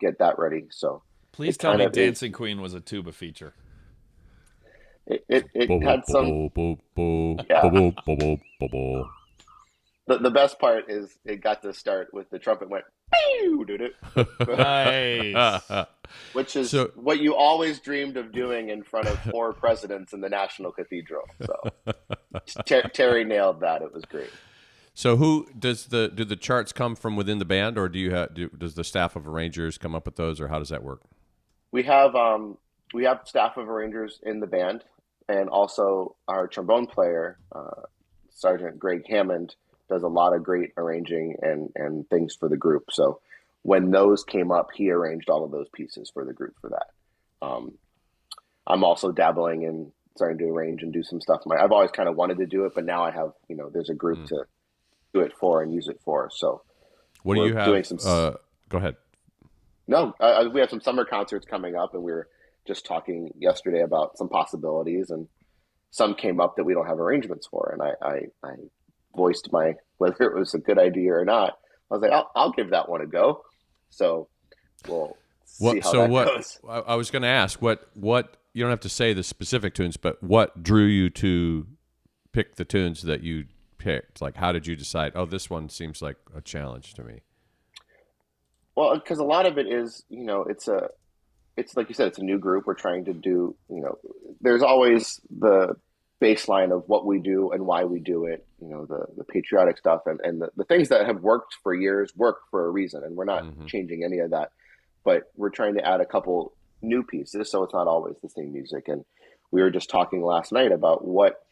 get that ready. So please tell me Dancing Queen was a tuba feature. It had some. Yeah. The best part is it got to start with the trumpet went, pew, did it? Nice. Which is what you always dreamed of doing in front of 4 presidents in the National Cathedral. So Terry nailed that. It was great. So who do the charts come from within the band, or does the staff of arrangers come up with those, or how does that work? We have staff of arrangers in the band, and also our trombone player, Sergeant Greg Hammond, does a lot of great arranging and things for the group. So when those came up, he arranged all of those pieces for the group for that. I'm also dabbling in starting to arrange and do some stuff. I've always kind of wanted to do it, but now I have, there's a group to do it for and use it for. So what do you have? Go ahead. No, we have some summer concerts coming up, and we were just talking yesterday about some possibilities, and some came up that we don't have arrangements for. And I voiced whether it was a good idea or not. I was like, I'll give that one a go. So we'll see how that goes. I was going to ask what you don't have to say the specific tunes, but what drew you to pick the tunes that you picked? Like, how did you decide, this one seems like a challenge to me? Well, because a lot of it is, it's like you said, it's a new group. We're trying to do, there's always the baseline of what we do and why we do it, the patriotic stuff and the things that have worked for years work for a reason, and we're not changing any of that, but we're trying to add a couple new pieces so it's not always the same music. And we were just talking last night about what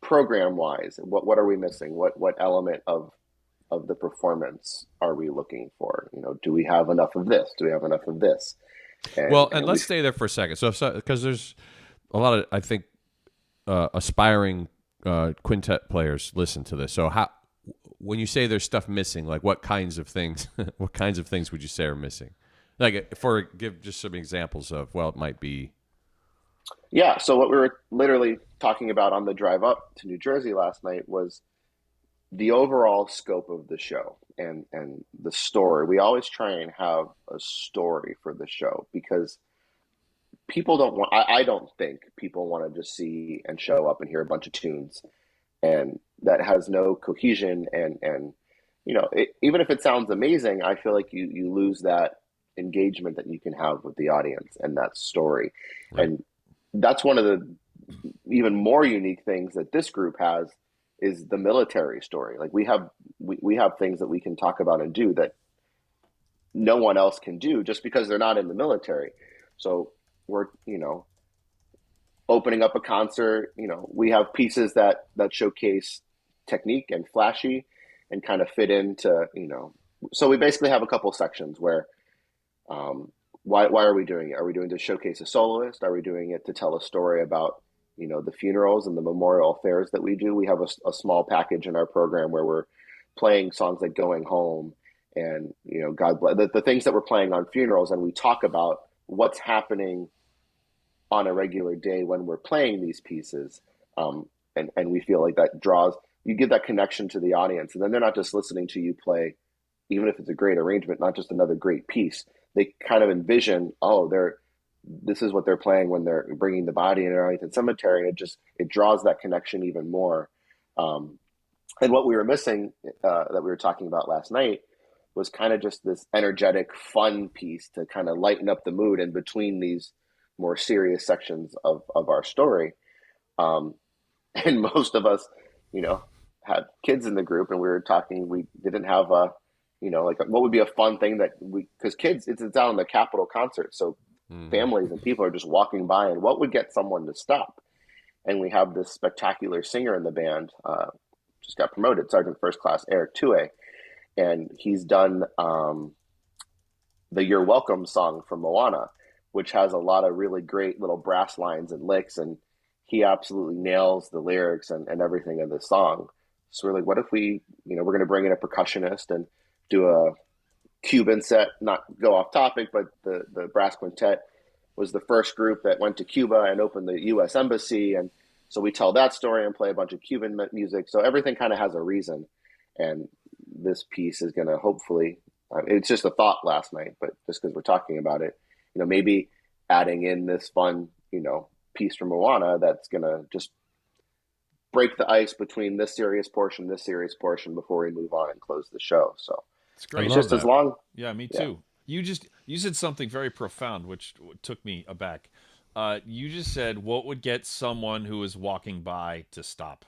program wise, what are we missing, what element of the performance are we looking for? Do we have enough of this, do we have enough of this? And let's stay there for a second. So because there's a lot of, I think, aspiring quintet players listen to this. So when you say there's stuff missing, like what kinds of things would you say are missing? Like, give just some examples of, it might be. Yeah. So what we were literally talking about on the drive up to New Jersey last night was the overall scope of the show and the story. We always try and have a story for the show because people don't want, I don't think people want to just see and show up and hear a bunch of tunes and that has no cohesion and even if it sounds amazing, I feel like you lose that engagement that you can have with the audience and that story. Right. And that's one of the even more unique things that this group has is the military story. Like we have things that we can talk about and do that no one else can do just because they're not in the military. So we're, opening up a concert, we have pieces that showcase technique and flashy and kind of fit into, so we basically have a couple sections where, why are we doing it? Are we doing it to showcase a soloist? Are we doing it to tell a story about, the funerals and the memorial affairs that we do? We have a small package in our program where we're playing songs like Going Home and, God bless the things that we're playing on funerals. And we talk about what's happening on a regular day when we're playing these pieces. And we feel like that you give that connection to the audience. And then they're not just listening to you play, even if it's a great arrangement, not just another great piece. They kind of envision, this is what they're playing when they're bringing the body in Arlington Cemetery. And it draws that connection even more. And what we were missing that we were talking about last night was kind of just this energetic, fun piece to kind of lighten up the mood in between these more serious sections of our story. And most of us, had kids in the group and we were talking, we didn't have what would be a fun thing because kids, it's down in the Capitol concert. So families and people are just walking by and what would get someone to stop? And we have this spectacular singer in the band, just got promoted, Sergeant First Class Eric Tue. And he's done the You're Welcome song from Moana, which has a lot of really great little brass lines and licks. And he absolutely nails the lyrics and everything in this song. So we're like, what if we're going to bring in a percussionist and do a Cuban set, not go off topic, but the brass quintet was the first group that went to Cuba and opened the U.S. Embassy. And so we tell that story and play a bunch of Cuban music. So everything kind of has a reason. And this piece is going to hopefully, it's just a thought last night, but just because we're talking about it, maybe adding in this fun, piece from Moana that's going to just break the ice between this serious portion before we move on and close the show. So it's great. It's just that. As long. Yeah, me too. You said something very profound, which took me aback. You just said, what would get someone who is walking by to stop?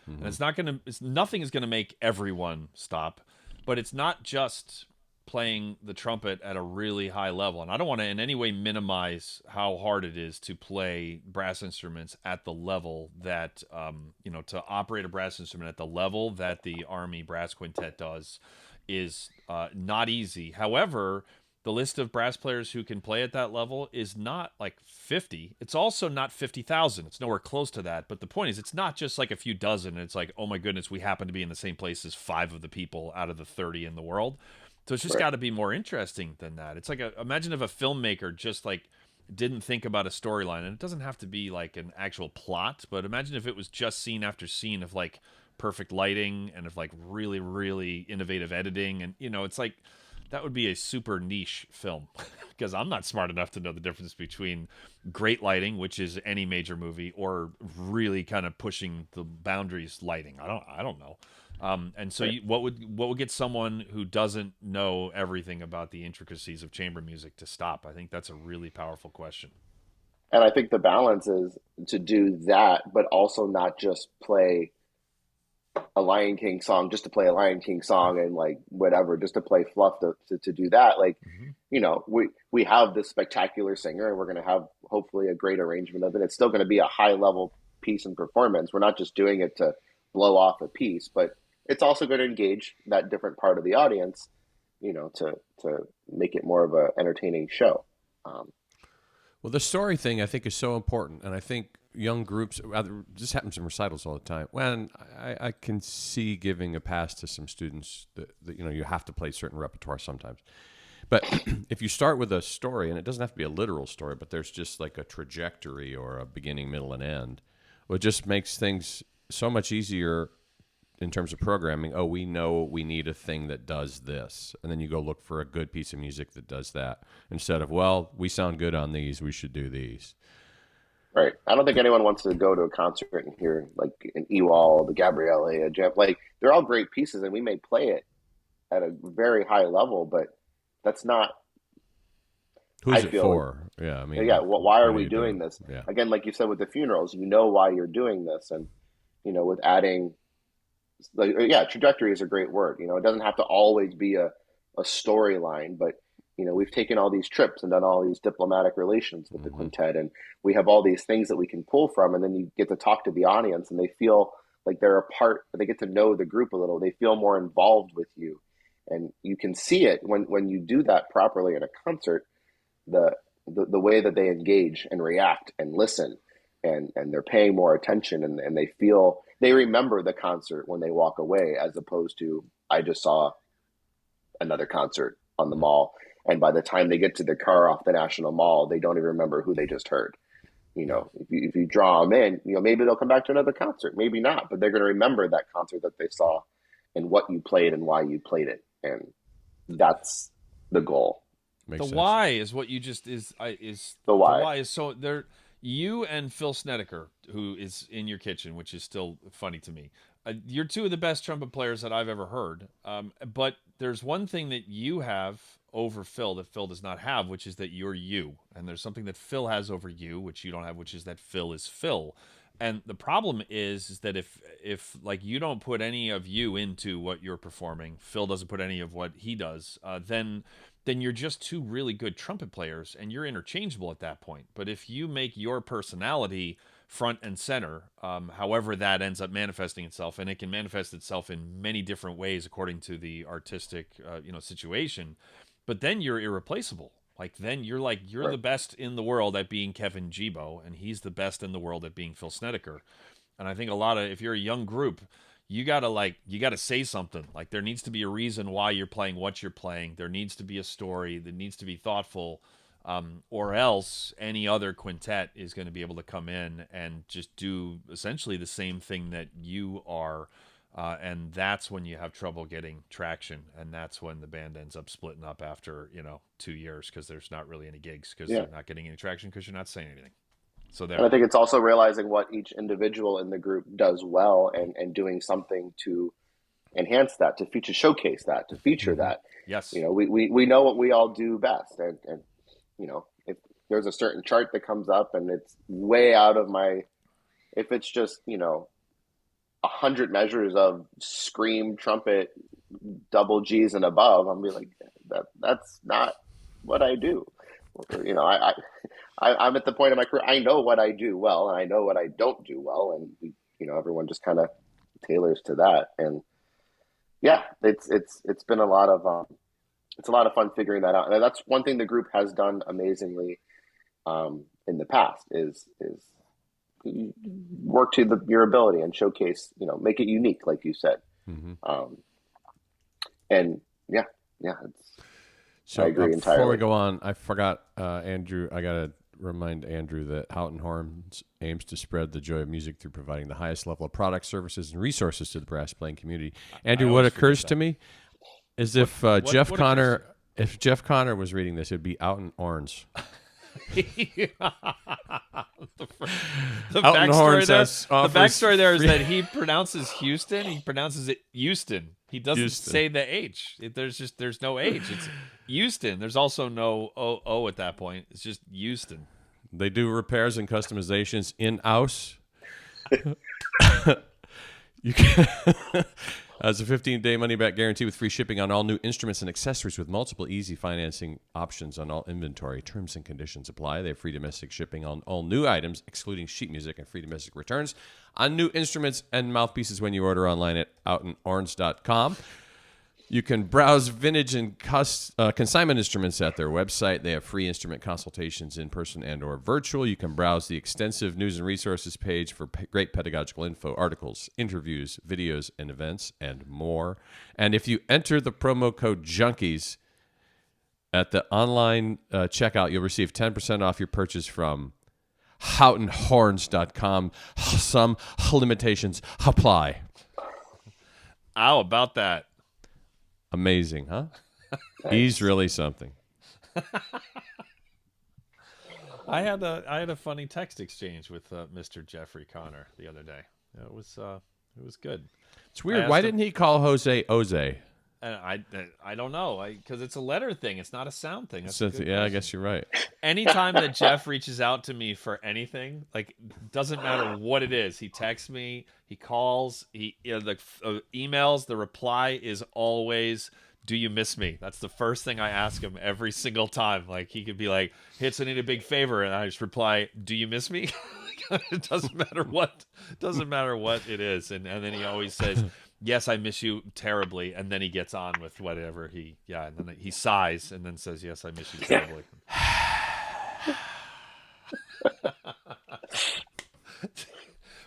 Mm-hmm. And nothing is going to make everyone stop, but it's not just playing the trumpet at a really high level. And I don't want to in any way minimize how hard it is to play brass instruments at the level that, to operate a brass instrument at the level that the Army Brass Quintet does is not easy. However, the list of brass players who can play at that level is not like 50. It's also not 50,000. It's nowhere close to that. But the point is, it's not just like a few dozen. It's like, oh my goodness, we happen to be in the same place as 5 of the people out of the 30 in the world. So it's just got to be more interesting than that. It's like imagine if a filmmaker just like didn't think about a storyline, and it doesn't have to be like an actual plot, but imagine if it was just scene after scene of like perfect lighting and of like really, really innovative editing. And, it's like that would be a super niche film because I'm not smart enough to know the difference between great lighting, which is any major movie, or really kind of pushing the boundaries lighting. I don't know. And so what would get someone who doesn't know everything about the intricacies of chamber music to stop? I think that's a really powerful question. And I think the balance is to do that, but also not just play a Lion King song just to play a Lion King song and like whatever, just to play fluff to do that. Like, we have this spectacular singer and we're going to have hopefully a great arrangement of it. It's still going to be a high level piece and performance. We're not just doing it to blow off a piece, but it's also going to engage that different part of the audience, to make it more of an entertaining show. Well, the story thing I think is so important, and I think young groups, this happens in recitals all the time. When I can see giving a pass to some students that you have to play certain repertoire sometimes, But if you start with a story, and it doesn't have to be a literal story, but there's just like a trajectory or a beginning, middle, and end, well, it just makes things so much easier in terms of programming. Oh, we know we need a thing that does this. And then you go look for a good piece of music that does that. Instead of, well, we sound good on these, we should do these. Right. I don't think anyone wants to go to a concert and hear like an Ewald, the Gabriele, a Jeff. Like, they're all great pieces, and we may play it at a very high level, but that's not. Who's it for? Yeah, I mean, yeah. Well, why are we doing this? Yeah. Again, like you said with the funerals, you know why you're doing this, and with adding, like, yeah, trajectory is a great word. It doesn't have to always be a storyline, but we've taken all these trips and done all these diplomatic relations with the quintet, and we have all these things that we can pull from, and then you get to talk to the audience, and they feel like they're a part. They get to know the group a little. They feel more involved with you, and you can see it when you do that properly in a concert. The way that they engage and react and listen, and they're paying more attention, and they remember the concert when they walk away, as opposed to, I just saw another concert on the mall, and by the time they get to the car off the National Mall, they don't even remember who they just heard. If you draw them in, maybe they'll come back to another concert, maybe not, but they're going to remember that concert that they saw and what you played and why you played it, and that's the goal. Makes sense. Why is what you just is the why. The why is so there. You and Phil Snedeker, who is in your kitchen, which is still funny to me. You're two of the best trumpet players that I've ever heard. But there's one thing that you have over Phil that Phil does not have, which is that you're you. And there's something that Phil has over you, which you don't have, which is that Phil is Phil. And the problem is that if like you don't put any of you into what you're performing, Phil doesn't put any of what he does, then you're just two really good trumpet players, and you're interchangeable at that point. But if you make your personality front and center, however that ends up manifesting itself, and it can manifest itself in many different ways according to the artistic situation, but then you're irreplaceable. Like, then you're the best in the world at being Kevin Gebo, and he's the best in the world at being Phil Snedeker. And I think if you're a young group, you gotta say something. Like, there needs to be a reason why you're playing what you're playing. There needs to be a story that needs to be thoughtful, or else any other quintet is going to be able to come in and just do essentially the same thing that you are. And that's when you have trouble getting traction, and that's when the band ends up splitting up after 2 years, because there's not really any gigs, because they're not getting any traction because you're not saying anything. So there. And I think it's also realizing what each individual in the group does well, and doing something to enhance that, to showcase that, to feature that. Yes. We know what we all do best, and if there's a certain chart that comes up and it's way out of if it's just 100 measures of scream trumpet double G's and above, I'm be like, that's not what I do. I'm at the point of my career, I know what I do well, and I know what I don't do well, and everyone just kind of tailors to that. And yeah, it's been a lot of fun figuring that out. And that's one thing the group has done amazingly in the past is work to your ability and showcase, make it unique, like you said. And yeah, so I agree entirely. Before we go on, I forgot, Andrew, I got to remind Andrew that Houchin Horns aims to spread the joy of music through providing the highest level of products, services, and resources to the brass playing community. Andrew, what occurs to me is if Jeff Connor was reading this, it'd be Houchin Horns. The backstory there is that he pronounces Houston. He pronounces it Houston. He doesn't say the H. There's no H. It's Houston. There's also no O at that point. It's just Houston. They do repairs and customizations in-house. You can as a 15-day money-back guarantee with free shipping on all new instruments and accessories with multiple easy financing options on all inventory. Terms and conditions apply. They have free domestic shipping on all new items, excluding sheet music, and free domestic returns on new instruments and mouthpieces when you order online at houchinorns.com. You can browse vintage and consignment instruments at their website. They have free instrument consultations in person and or virtual. You can browse the extensive news and resources page for great pedagogical info, articles, interviews, videos, and events, and more. And if you enter the promo code Junkies, At the online checkout, you'll receive 10% off your purchase from HouchinHorns.com. Some limitations apply. How about that? Amazing, huh? Nice. He's really something. I had a funny text exchange with Mr. Jeffrey Connor the other day. It was good. It's weird. Why didn't he call Jose Oze? And I don't know, because it's a letter thing. It's not a sound thing. That's I guess you're right. Anytime that Jeff reaches out to me for anything, like, doesn't matter what it is, he texts me, he calls, the emails, the reply is always, "Do you miss me?" That's the first thing I ask him every single time. Like, he could be like, "Hitz, I need a big favor," and I just reply, "Do you miss me?" It doesn't matter what it is, and then he always says, "Yes, I miss you terribly," and then he gets on with whatever and then he sighs and then says, "Yes, I miss you terribly."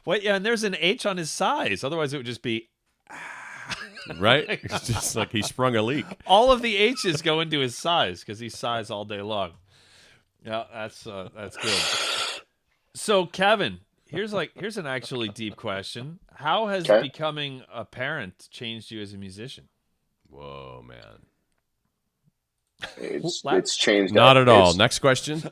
What? Yeah, and there's an H on his sighs. Otherwise, it would just be right. It's just like he sprung a leak. All of the H's go into his sighs because he sighs all day long. Yeah, that's good. So, Kevin, here's an actually deep question. How has becoming a parent changed you as a musician? Whoa, man. It's changed. Not at all. Next question.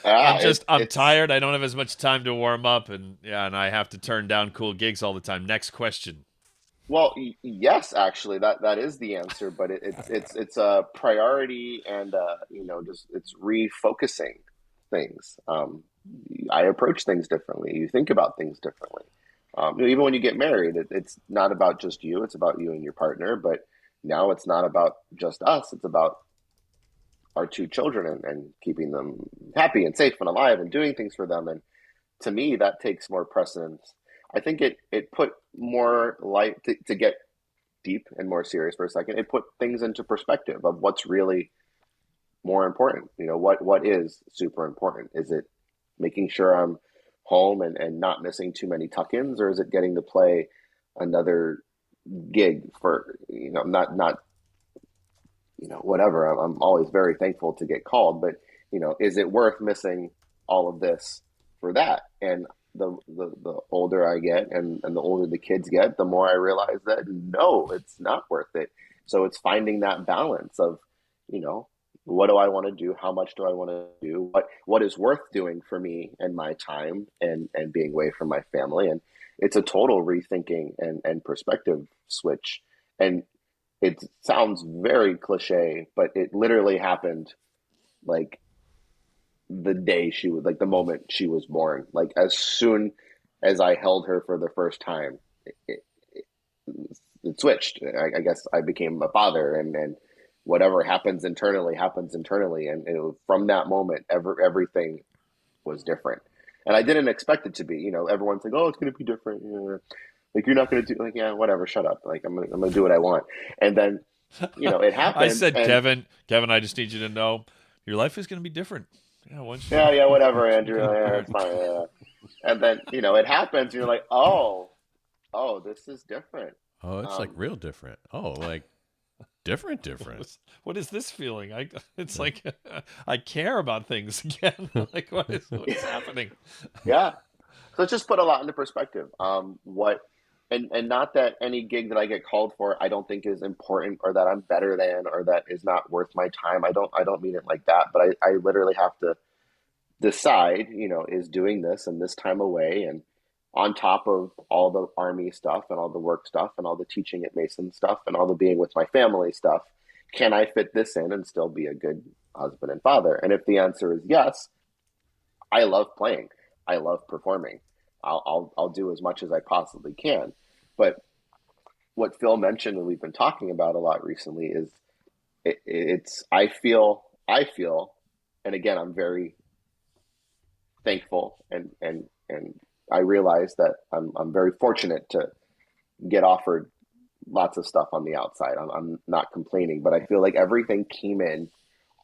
I'm tired. I don't have as much time to warm up, and I have to turn down cool gigs all the time. Next question. Well, yes, actually, that is the answer, but it's a priority, and it's refocusing things. I approach things differently. You think about things differently. Even when you get married, it's not about just you. It's about you and your partner. But now it's not about just us. It's about our two children and keeping them happy and safe and alive and doing things for them. And to me, that takes more precedence. I think it put more light to get deep and more serious for a second. It put things into perspective of what's really more important. What is super important? Is it making sure I'm home and not missing too many tuck-ins, or is it getting to play another gig for, not whatever. I'm always very thankful to get called, but is it worth missing all of this for that? And the older I get and the older the kids get, the more I realize that no, it's not worth it. So it's finding that balance of, what do I want to do? How much do I want to do? What is worth doing for me and my time and being away from my family? And it's a total rethinking and perspective switch. And it sounds very cliche, but it literally happened like the day the moment she was born. Like, as soon as I held her for the first time, it switched. I guess I became a father, and whatever happens internally. And from that moment, everything was different. And I didn't expect it to be. Everyone's like, "Oh, it's going to be different." Like, you're not going to do, like, yeah, whatever, shut up. Like, I'm going to do what I want. And then, it happened. I said, Kevin, I just need you to know your life is going to be different. Yeah, whatever, Andrew. Yeah, it's fine. Yeah. And then, it happens, and you're like, oh, this is different. Oh, it's like real different. Oh, like different. What is this feeling? It's like I care about things again. Like, what is happening? Yeah. So it's just put a lot into perspective. And not that any gig that I get called for, I don't think is important, or that I'm better than, or that is not worth my time. I don't mean it like that, but I literally have to decide, is doing this and this time away, and on top of all the Army stuff and all the work stuff and all the teaching at Mason stuff and all the being with my family stuff, can I fit this in and still be a good husband and father? And if the answer is yes, I love playing. I love performing. I'll do as much as I possibly can. But what Phil mentioned, and we've been talking about a lot recently, is I feel, and again, I'm very thankful and I realize that I'm very fortunate to get offered lots of stuff on the outside. I'm not complaining, but I feel like everything came in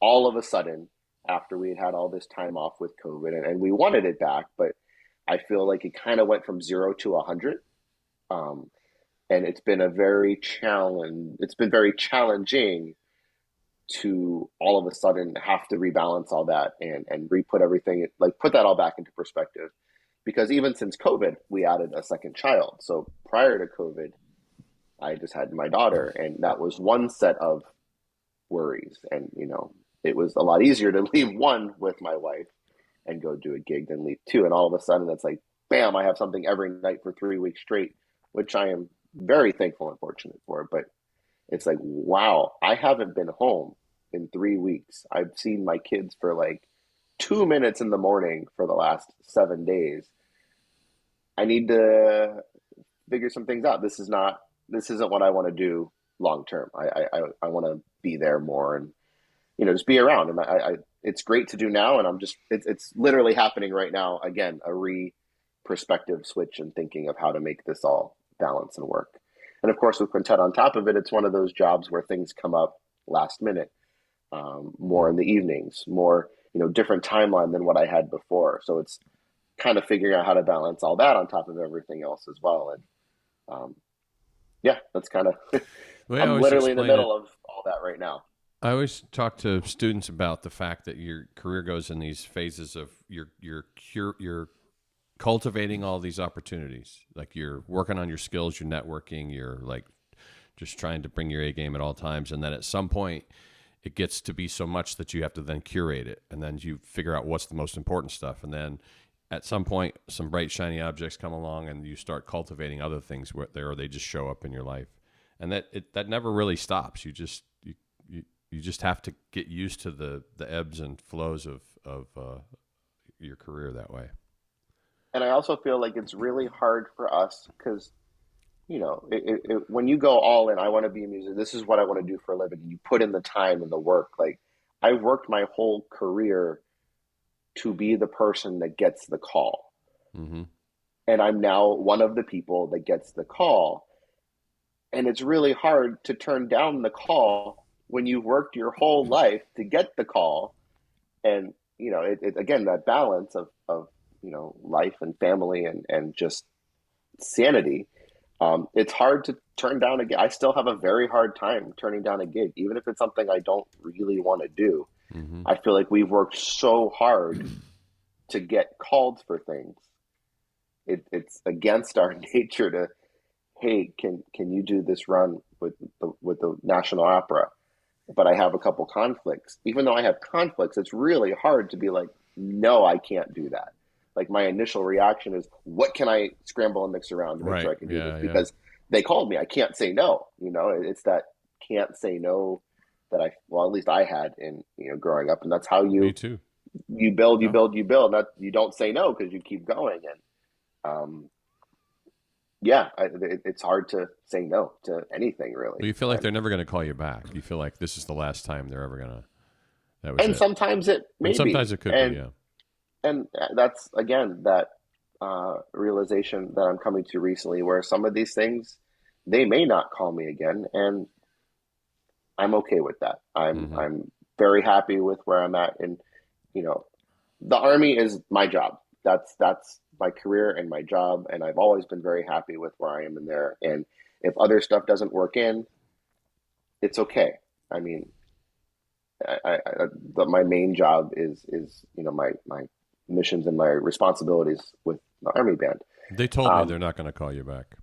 all of a sudden after we had all this time off with COVID, and we wanted it back, but I feel like it kind of went from 0 to 100. And it's been very challenging to all of a sudden have to rebalance all that and re-put everything, like put that all back into perspective. Because even since COVID, we added a second child. So prior to COVID, I just had my daughter, and that was one set of worries. And, you know, it was a lot easier to leave one with my wife and go do a gig than leave two. And all of a sudden, it's like, bam, I have something every night for 3 weeks straight, which I am very thankful and fortunate for. But it's like, wow, I haven't been home in 3 weeks. I've seen my kids for like 2 minutes in the morning for the last 7 days. I need to figure some things out. This isn't what I want to do long term. I want to be there more and, you know, just be around. And it's great to do now. And it's literally happening right now. Again, a perspective switch and thinking of how to make this all balance and work. And of course, with Quintet on top of it, it's one of those jobs where things come up last minute, more in the evenings, more, you know, different timeline than what I had before. So it's kind of figuring out how to balance all that on top of everything else as well. And yeah, that's kind of, I'm literally in the middle of all that right now. I always talk to students about the fact that your career goes in these phases of you're cultivating all these opportunities. Like you're working on your skills, you're networking, you're like just trying to bring your A game at all times. And then at some point it gets to be so much that you have to then curate it. And then you figure out what's the most important stuff. And then at some point, some bright, shiny objects come along and you start cultivating other things or they just show up in your life. And that never really stops. You just have to get used to the ebbs and flows of your career that way. And I also feel like it's really hard for us because, you know, when you go all in, I want to be a musician, this is what I want to do for a living. You put in the time and the work. Like I've worked my whole career to be the person that gets the call. Mm-hmm. And I'm now one of the people that gets the call. And it's really hard to turn down the call when you've worked your whole life to get the call. And, you know, again, that balance of, you know, life and family and just sanity. It's hard to turn down a gig. I still have a very hard time turning down a gig, even if it's something I don't really want to do. Mm-hmm. I feel like we've worked so hard to get called for things. It's against our nature to, hey, can you do this run with the National Opera? But I have a couple conflicts. Even though I have conflicts, it's really hard to be like, no, I can't do that. Like my initial reaction is, what can I scramble and mix around to make sure I can do this? Because they called me. I can't say no. You know, it's that can't say no that at least I had in, you know, growing up. And that's how Me too. You build. Not, you don't say no because you keep going. And it's hard to say no to anything, really. Well, you feel like they're never going to call you back. You feel like this is the last time they're ever going to. And sometimes it may be. Sometimes it could be, yeah. And that's, again, that realization that I'm coming to recently where some of these things, they may not call me again. And I'm okay with that. I'm very happy with where I'm at. And, you know, the Army is my job. That's my career and my job. And I've always been very happy with where I am in there. And if other stuff doesn't work in, it's okay. I mean, my main job is, you know, my missions and my responsibilities with the Army band. They told me they're not going to call you back.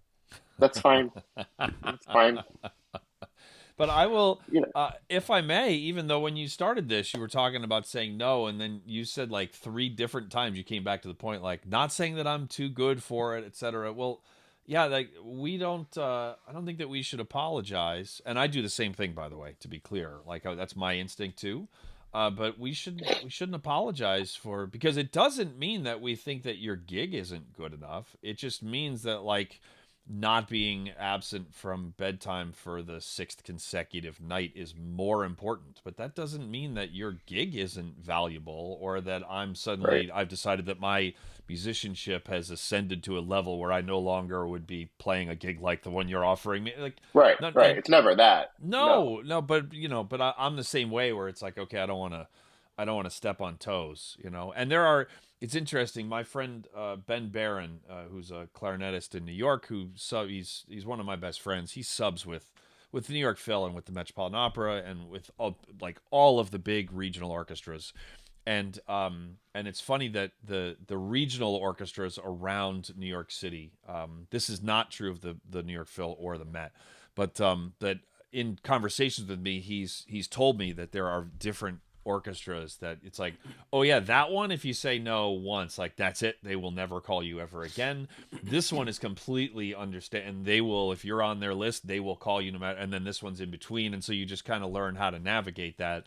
That's fine. That's fine. But I will, if I may, even though when you started this, you were talking about saying no, and then you said like 3 different times you came back to the point, like not saying that I'm too good for it, etc. Well, yeah, like we don't, I don't think that we should apologize. And I do the same thing, by the way, to be clear. Like that's my instinct too. But we shouldn't apologize because it doesn't mean that we think that your gig isn't good enough. It just means that like not being absent from bedtime for the 6th consecutive night is more important. But that doesn't mean that your gig isn't valuable or that I've decided that my musicianship has ascended to a level where I no longer would be playing a gig like the one you're offering me. Like, right. It's never that. No, but I'm the same way where it's like, okay, I don't want to step on toes, you know. And it's interesting. My friend Ben Barron, who's a clarinetist in New York, he's one of my best friends. He subs with with the New York Phil and with the Metropolitan Opera and with all of the big regional orchestras. And it's funny that the regional orchestras around New York City, this is not true of the New York Phil or the Met, but that in conversations with me, he's told me that there are different orchestras that it's like, oh yeah, that one, if you say no once, like that's it, they will never call you ever again. This one is completely understand, and they will, if you're on their list, they will call you no matter. And then this one's in between, and so you just kind of learn how to navigate that.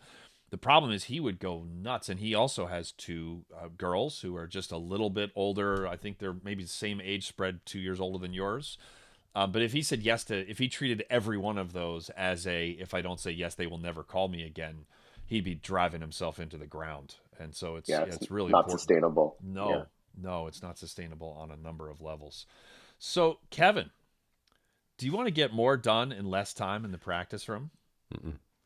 The problem is he would go nuts, and he also has two girls who are just a little bit older. I think they're maybe the same age spread, 2 years older than yours. But if he said yes if he treated every one of those as if I don't say yes, they will never call me again, he'd be driving himself into the ground. And so it's really not important. Sustainable. No, it's not sustainable on a number of levels. So Kevin, do you want to get more done in less time in the practice room?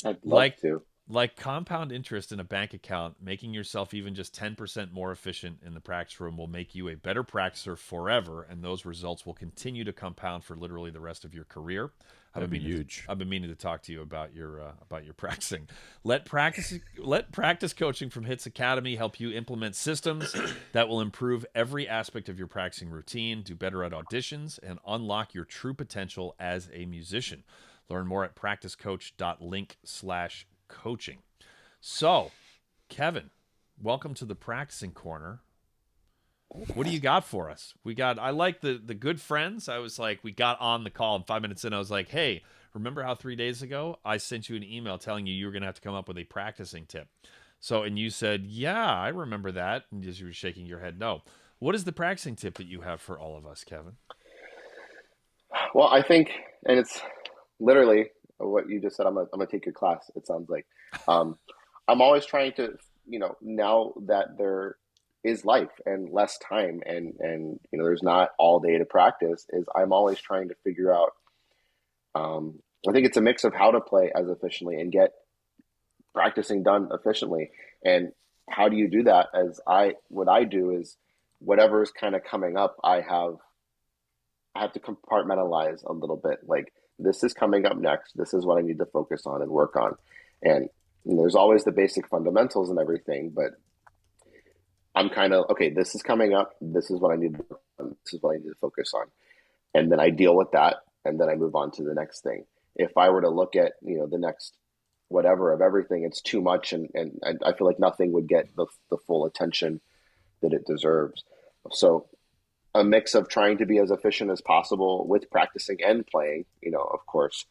I'd love to. Like compound interest in a bank account, making yourself even just 10% more efficient in the practice room will make you a better practicer forever, and those results will continue to compound for literally the rest of your career. That'd be huge. I've been meaning to talk to you about your practicing. Let practice coaching from Hitz Academy help you implement systems that will improve every aspect of your practicing routine, do better at auditions, and unlock your true potential as a musician. Learn more at practicecoach.link/coaching. So, Kevin, welcome to the practicing corner. What do you got for us? I like the good friends. I was like, we got on the call, and 5 minutes in, I was like, hey, remember how 3 days ago I sent you an email telling you were going to have to come up with a practicing tip? So, and you said, yeah, I remember that. And as you were shaking your head, no. What is the practicing tip that you have for all of us, Kevin? Well, I think, and it's literally what you just said, I'm gonna take your class, it sounds like. I'm always trying to, now that there is life and less time and there's not all day to practice, is I'm always trying to figure out, I think it's a mix of how to play as efficiently and get practicing done efficiently. And how do you do that? What I do is whatever is kind of coming up, I have to compartmentalize a little bit. Like, this is coming up next. This is what I need to focus on and work on. And there's always the basic fundamentals and everything, but I'm kind of, okay, this is coming up. This is what I need to work on. This is what I need to focus on. And then I deal with that, and then I move on to the next thing. If I were to look at, the next whatever of everything, it's too much, and I feel like nothing would get the full attention that it deserves. So a mix of trying to be as efficient as possible with practicing and playing, of course.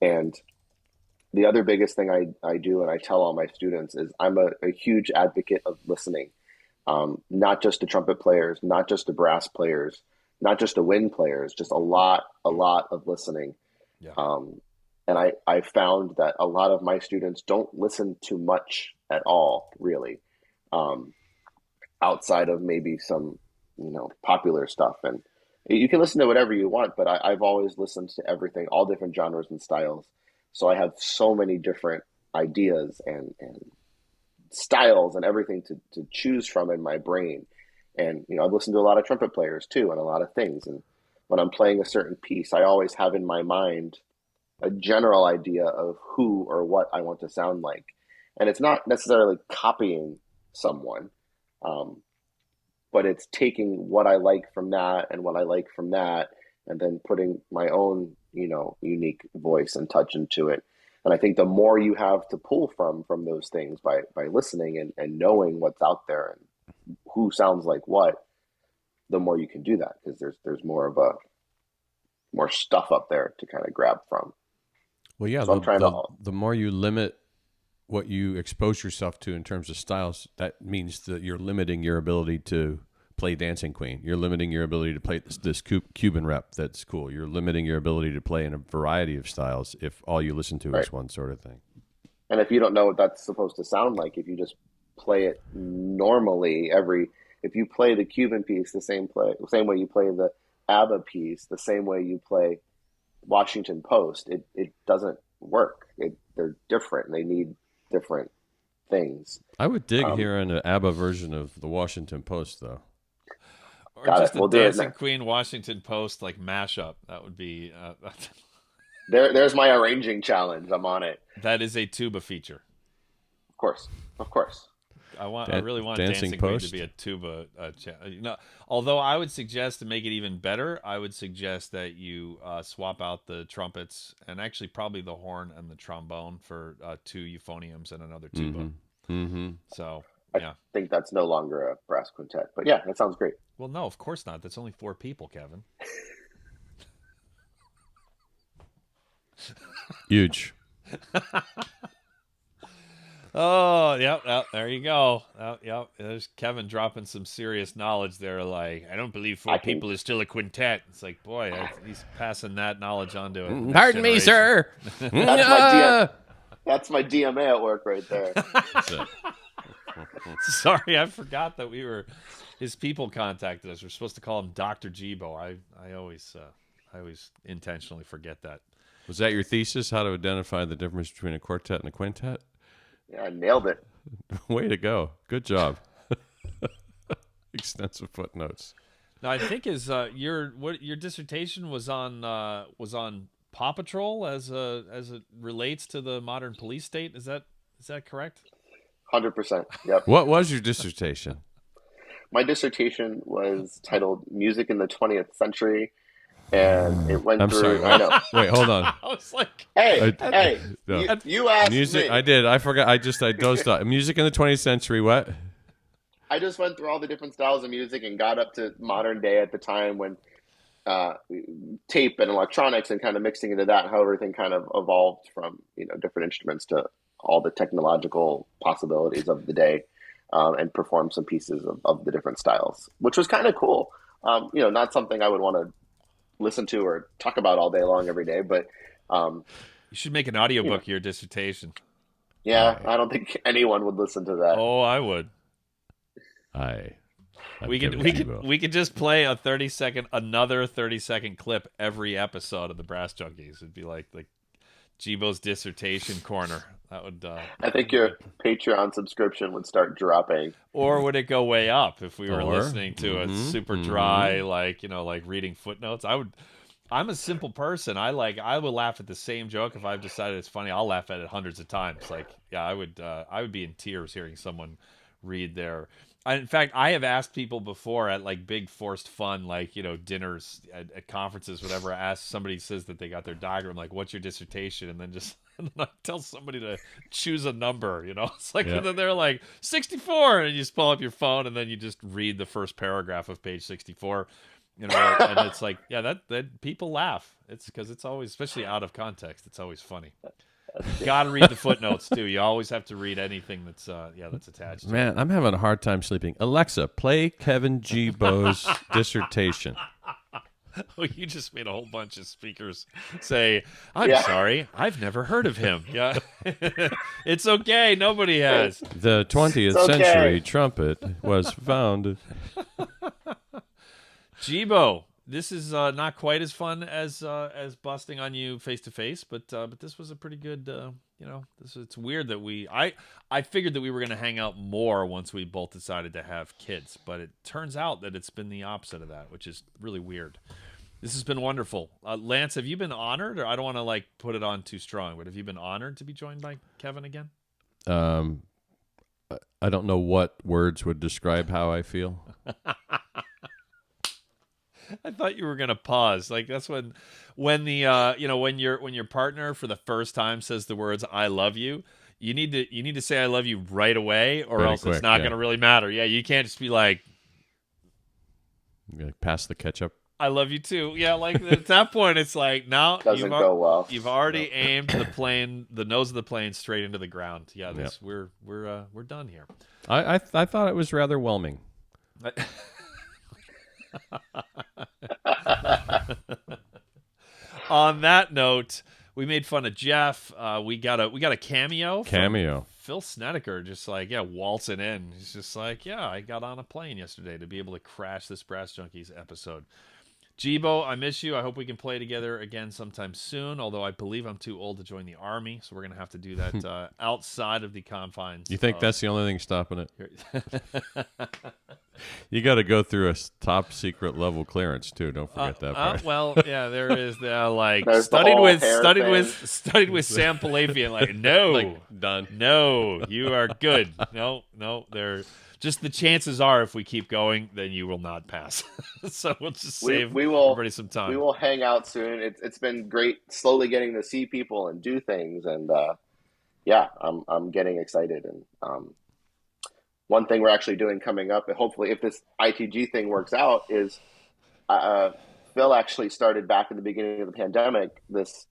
And the other biggest thing I do, and I tell all my students, is I'm a huge advocate of listening, not just to trumpet players, not just to brass players, not just to wind players, just a lot of listening. Yeah. And I found that a lot of my students don't listen too much at all, really, outside of maybe some popular stuff. And you can listen to whatever you want, but I've always listened to everything, all different genres and styles. So I have so many different ideas and styles and everything to choose from in my brain. And, I've listened to a lot of trumpet players too, and a lot of things. And when I'm playing a certain piece, I always have in my mind a general idea of who or what I want to sound like. And it's not necessarily copying someone, but it's taking what I like from that and what I like from that, and then putting my own, unique voice and touch into it. And I think the more you have to pull from those things by listening and knowing what's out there and who sounds like what, the more you can do that, because there's more stuff up there to kind of grab from. Well, yeah, so the more you limit what you expose yourself to in terms of styles, that means that you're limiting your ability to play Dancing Queen. You're limiting your ability to play this Cuban rep that's cool. You're limiting your ability to play in a variety of styles if all you listen to is one sort of thing. And if you don't know what that's supposed to sound like, if you just play it normally, if you play the Cuban piece the same way you play the ABBA piece, the same way you play Washington Post, it doesn't work. They're different. They need different things. I would dig hearing an ABBA version of the Washington Post, though. Or just a Dancing Queen Washington Post like mashup. That would be There's my arranging challenge. I'm on it. That is a tuba feature. Of course. I really want Dancing Queen to be a tuba. Although I would suggest to make it even better, I would suggest that you swap out the trumpets and actually probably the horn and the trombone for 2 euphoniums and another tuba. So I think that's no longer a brass quintet, but yeah, that sounds great. Well, no, of course not. That's only 4 people, Kevin. Huge. Oh, yep, there you go. Yep, there's Kevin dropping some serious knowledge there. Like, I don't believe 4 people is still a quintet. It's like, boy, he's passing that knowledge on to it. Pardon me, sir. That's my DMA at work right there. Sorry, I forgot that his people contacted us. We're supposed to call him Dr. Gebo. I always intentionally forget that. Was that your thesis? How to identify the difference between a quartet and a quintet? Yeah, I nailed it. Way to go. Good job. Extensive footnotes. Now, I think your dissertation was on Paw Patrol as it relates to the modern police state. Is that correct? 100%. Yep. What was your dissertation? My dissertation was titled "Music in the 20th Century," and it went through. Sorry. I know. Wait, hold on. I was like, you asked music. me. I did. I forgot. I dozed off. Music in the 20th century. What? I just went through all the different styles of music and got up to modern day at the time when tape and electronics and kind of mixing into that, how everything kind of evolved from different instruments to all the technological possibilities of the day, and perform some pieces of the different styles, which was kind of cool. Not something I would want to listen to or talk about all day long every day, but you should make an audiobook of your dissertation. Yeah, I don't think anyone would listen to that. Oh, I would. We could just play another 30-second clip every episode of the Brass Junkies. It'd be like Gebo's dissertation corner. That would. I think your Patreon subscription would start dropping. Or would it go way up if we were listening to a super dry, like reading footnotes? I'm a simple person. I would laugh at the same joke if I've decided it's funny. I'll laugh at it hundreds of times. Like, yeah, I would be in tears hearing someone read their. In fact, I have asked people before at like big forced fun, like, dinners at conferences, whatever. I ask somebody says that they got their diagram, like, what's your dissertation? And then I tell somebody to choose a number, It's like, and then they're like 64, and you just pull up your phone and then you just read the first paragraph of page 64, and it's like, yeah, that people laugh. It's because it's always, especially out of context, it's always funny. Got to read the footnotes too. You always have to read anything that's attached. Man, I'm having a hard time sleeping. Alexa, play Kevin Gebo's dissertation. Oh, you just made a whole bunch of speakers say, "I'm sorry, I've never heard of him." Yeah, it's okay. Nobody has. The 20th century trumpet was found. Gebo, this is not quite as fun as busting on you face to face, but this was a pretty good. It's weird that I figured that we were going to hang out more once we both decided to have kids, but it turns out that it's been the opposite of that, which is really weird. This has been wonderful. Lance, have you been honored? Or I don't want to put it on too strong, but have you been honored to be joined by Kevin again? I don't know what words would describe how I feel. I thought you were gonna pause. Like that's when when your partner for the first time says the words "I love you." You need to say "I love you" right away, or else it's not gonna really matter. Yeah, you can't just be like pass the ketchup. I love you too. Yeah, like at that point, it's like no, doesn't go well. You've already aimed the nose of the plane straight into the ground. Yeah, we're done here. I thought it was rather whelming. On that note, we made fun of Jeff. We got a cameo. Phil Snedeker, just waltzing in. He's just like, I got on a plane yesterday to be able to crash this Brass Junkies episode. Gebo, I miss you. I hope we can play together again sometime soon, although I believe I'm too old to join the Army, so we're going to have to do that outside of the confines. You think that's the only thing stopping it? You got to go through a top secret level clearance too. Don't forget that part. Well, yeah, there is studied with Sam Palafian. Like, no, like, done. No, you are good. No, they're just the chances are if we keep going, then you will not pass. So we'll just save everybody some time. We will hang out soon. It's been great, slowly getting to see people and do things, and I'm getting excited. And one thing we're actually doing coming up, and hopefully if this ITG thing works out, is Phil actually started back in the beginning of the pandemic this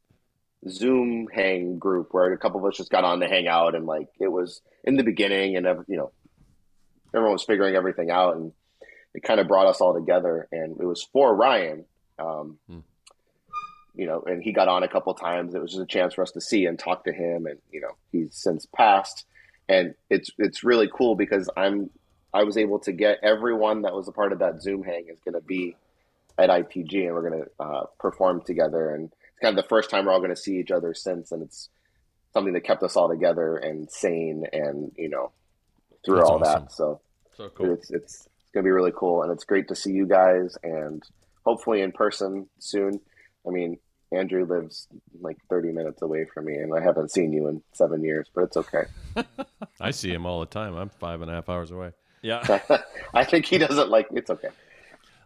Zoom hang group where a couple of us just got on to hang out, and like it was in the beginning, and everyone was figuring everything out, and it kind of brought us all together. And it was for Ryan, and he got on a couple of times. It was just a chance for us to see and talk to him, and he's since passed. And it's really cool because I was able to get everyone that was a part of that Zoom hang is going to be at ITG, and we're going to perform together. And it's kind of the first time we're all going to see each other since, and it's something that kept us all together and sane, and through That's all awesome. That. So cool. It's going to be really cool, and it's great to see you guys, and hopefully in person soon. I mean, Andrew lives like 30 minutes away from me, and I haven't seen you in 7 years, but it's okay. I see him all the time. I'm 5.5 hours away. Yeah. I think he doesn't like it's okay.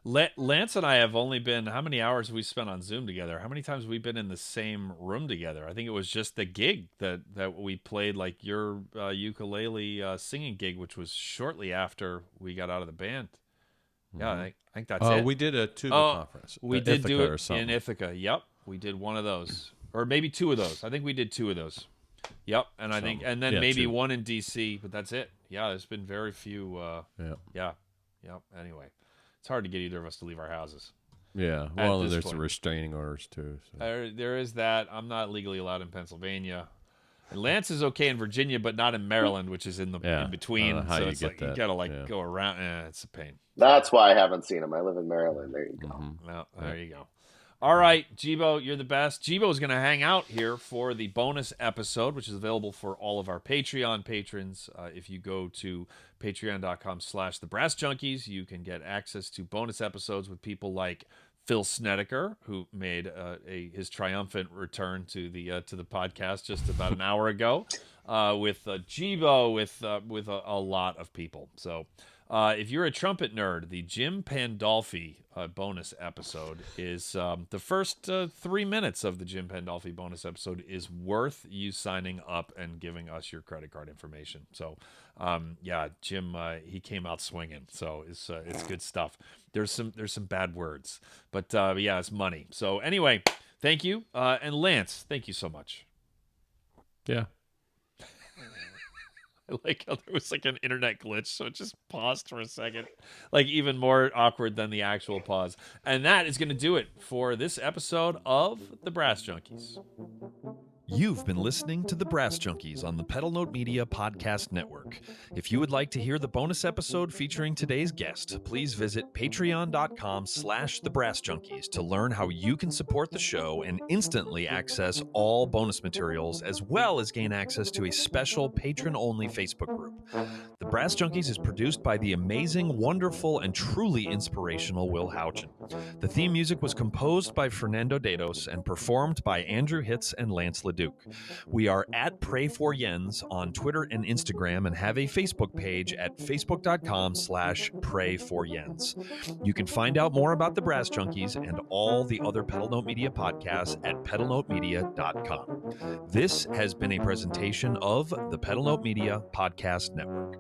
Lance and I have only been, how many hours have we spent on Zoom together? How many times have we been in the same room together? I think it was just the gig that we played, like your ukulele singing gig, which was shortly after we got out of the band. Mm-hmm. Yeah, I think that's it. We did a tuba conference. We did do it in Ithaca. Yep, we did one of those, or maybe two of those. I think we did two of those. Yep, and I think, and then maybe two. One in DC, but that's it. Yeah, there's been very few. Yep. Anyway, it's hard to get either of us to leave our houses. Yeah, well, there's the restraining orders too. So. There is that. I'm not legally allowed in Pennsylvania. And Lance is okay in Virginia, but not in Maryland, which is in between. How so you it's get like you gotta go around. It's a pain. That's why I haven't seen him. I live in Maryland. There you go. Mm-hmm. Well, there you go. All right, Gebo, you're the best. Gebo is going to hang out here for the bonus episode, which is available for all of our Patreon patrons. If you go to patreon.com/thebrassjunkies, you can get access to bonus episodes with people like Phil Snedeker, who made his triumphant return to the podcast just about an hour ago, with Gebo, with a lot of people. So if you're a trumpet nerd, the Jim Pandolfi bonus episode is the first 3 minutes of the Jim Pandolfi bonus episode is worth you signing up and giving us your credit card information. So Jim, he came out swinging, so it's good stuff. There's some bad words, but it's money. So anyway, thank you, and Lance, thank you so much. Yeah. I like how there was like an internet glitch, so it just paused for a second, like even more awkward than the actual pause. And that is going to do it for this episode of The Brass Junkies. You've been listening to The Brass Junkies on the Pedal Note Media Podcast Network. If you would like to hear the bonus episode featuring today's guest, please visit patreon.com/thebrassjunkies to learn how you can support the show and instantly access all bonus materials, as well as gain access to a special patron-only Facebook group. The Brass Junkies is produced by the amazing, wonderful, and truly inspirational Will Houchin. The theme music was composed by Fernando Dados and performed by Andrew Hitz and Lance LaDuke. We are at Pray for Jens on Twitter and Instagram, and have a Facebook page at facebook.com/prayforjens. You can find out more about the Brass Junkies and all the other Pedal Note Media podcasts at pedalnotemedia.com. This has been a presentation of the Pedal Note Media Podcast Network.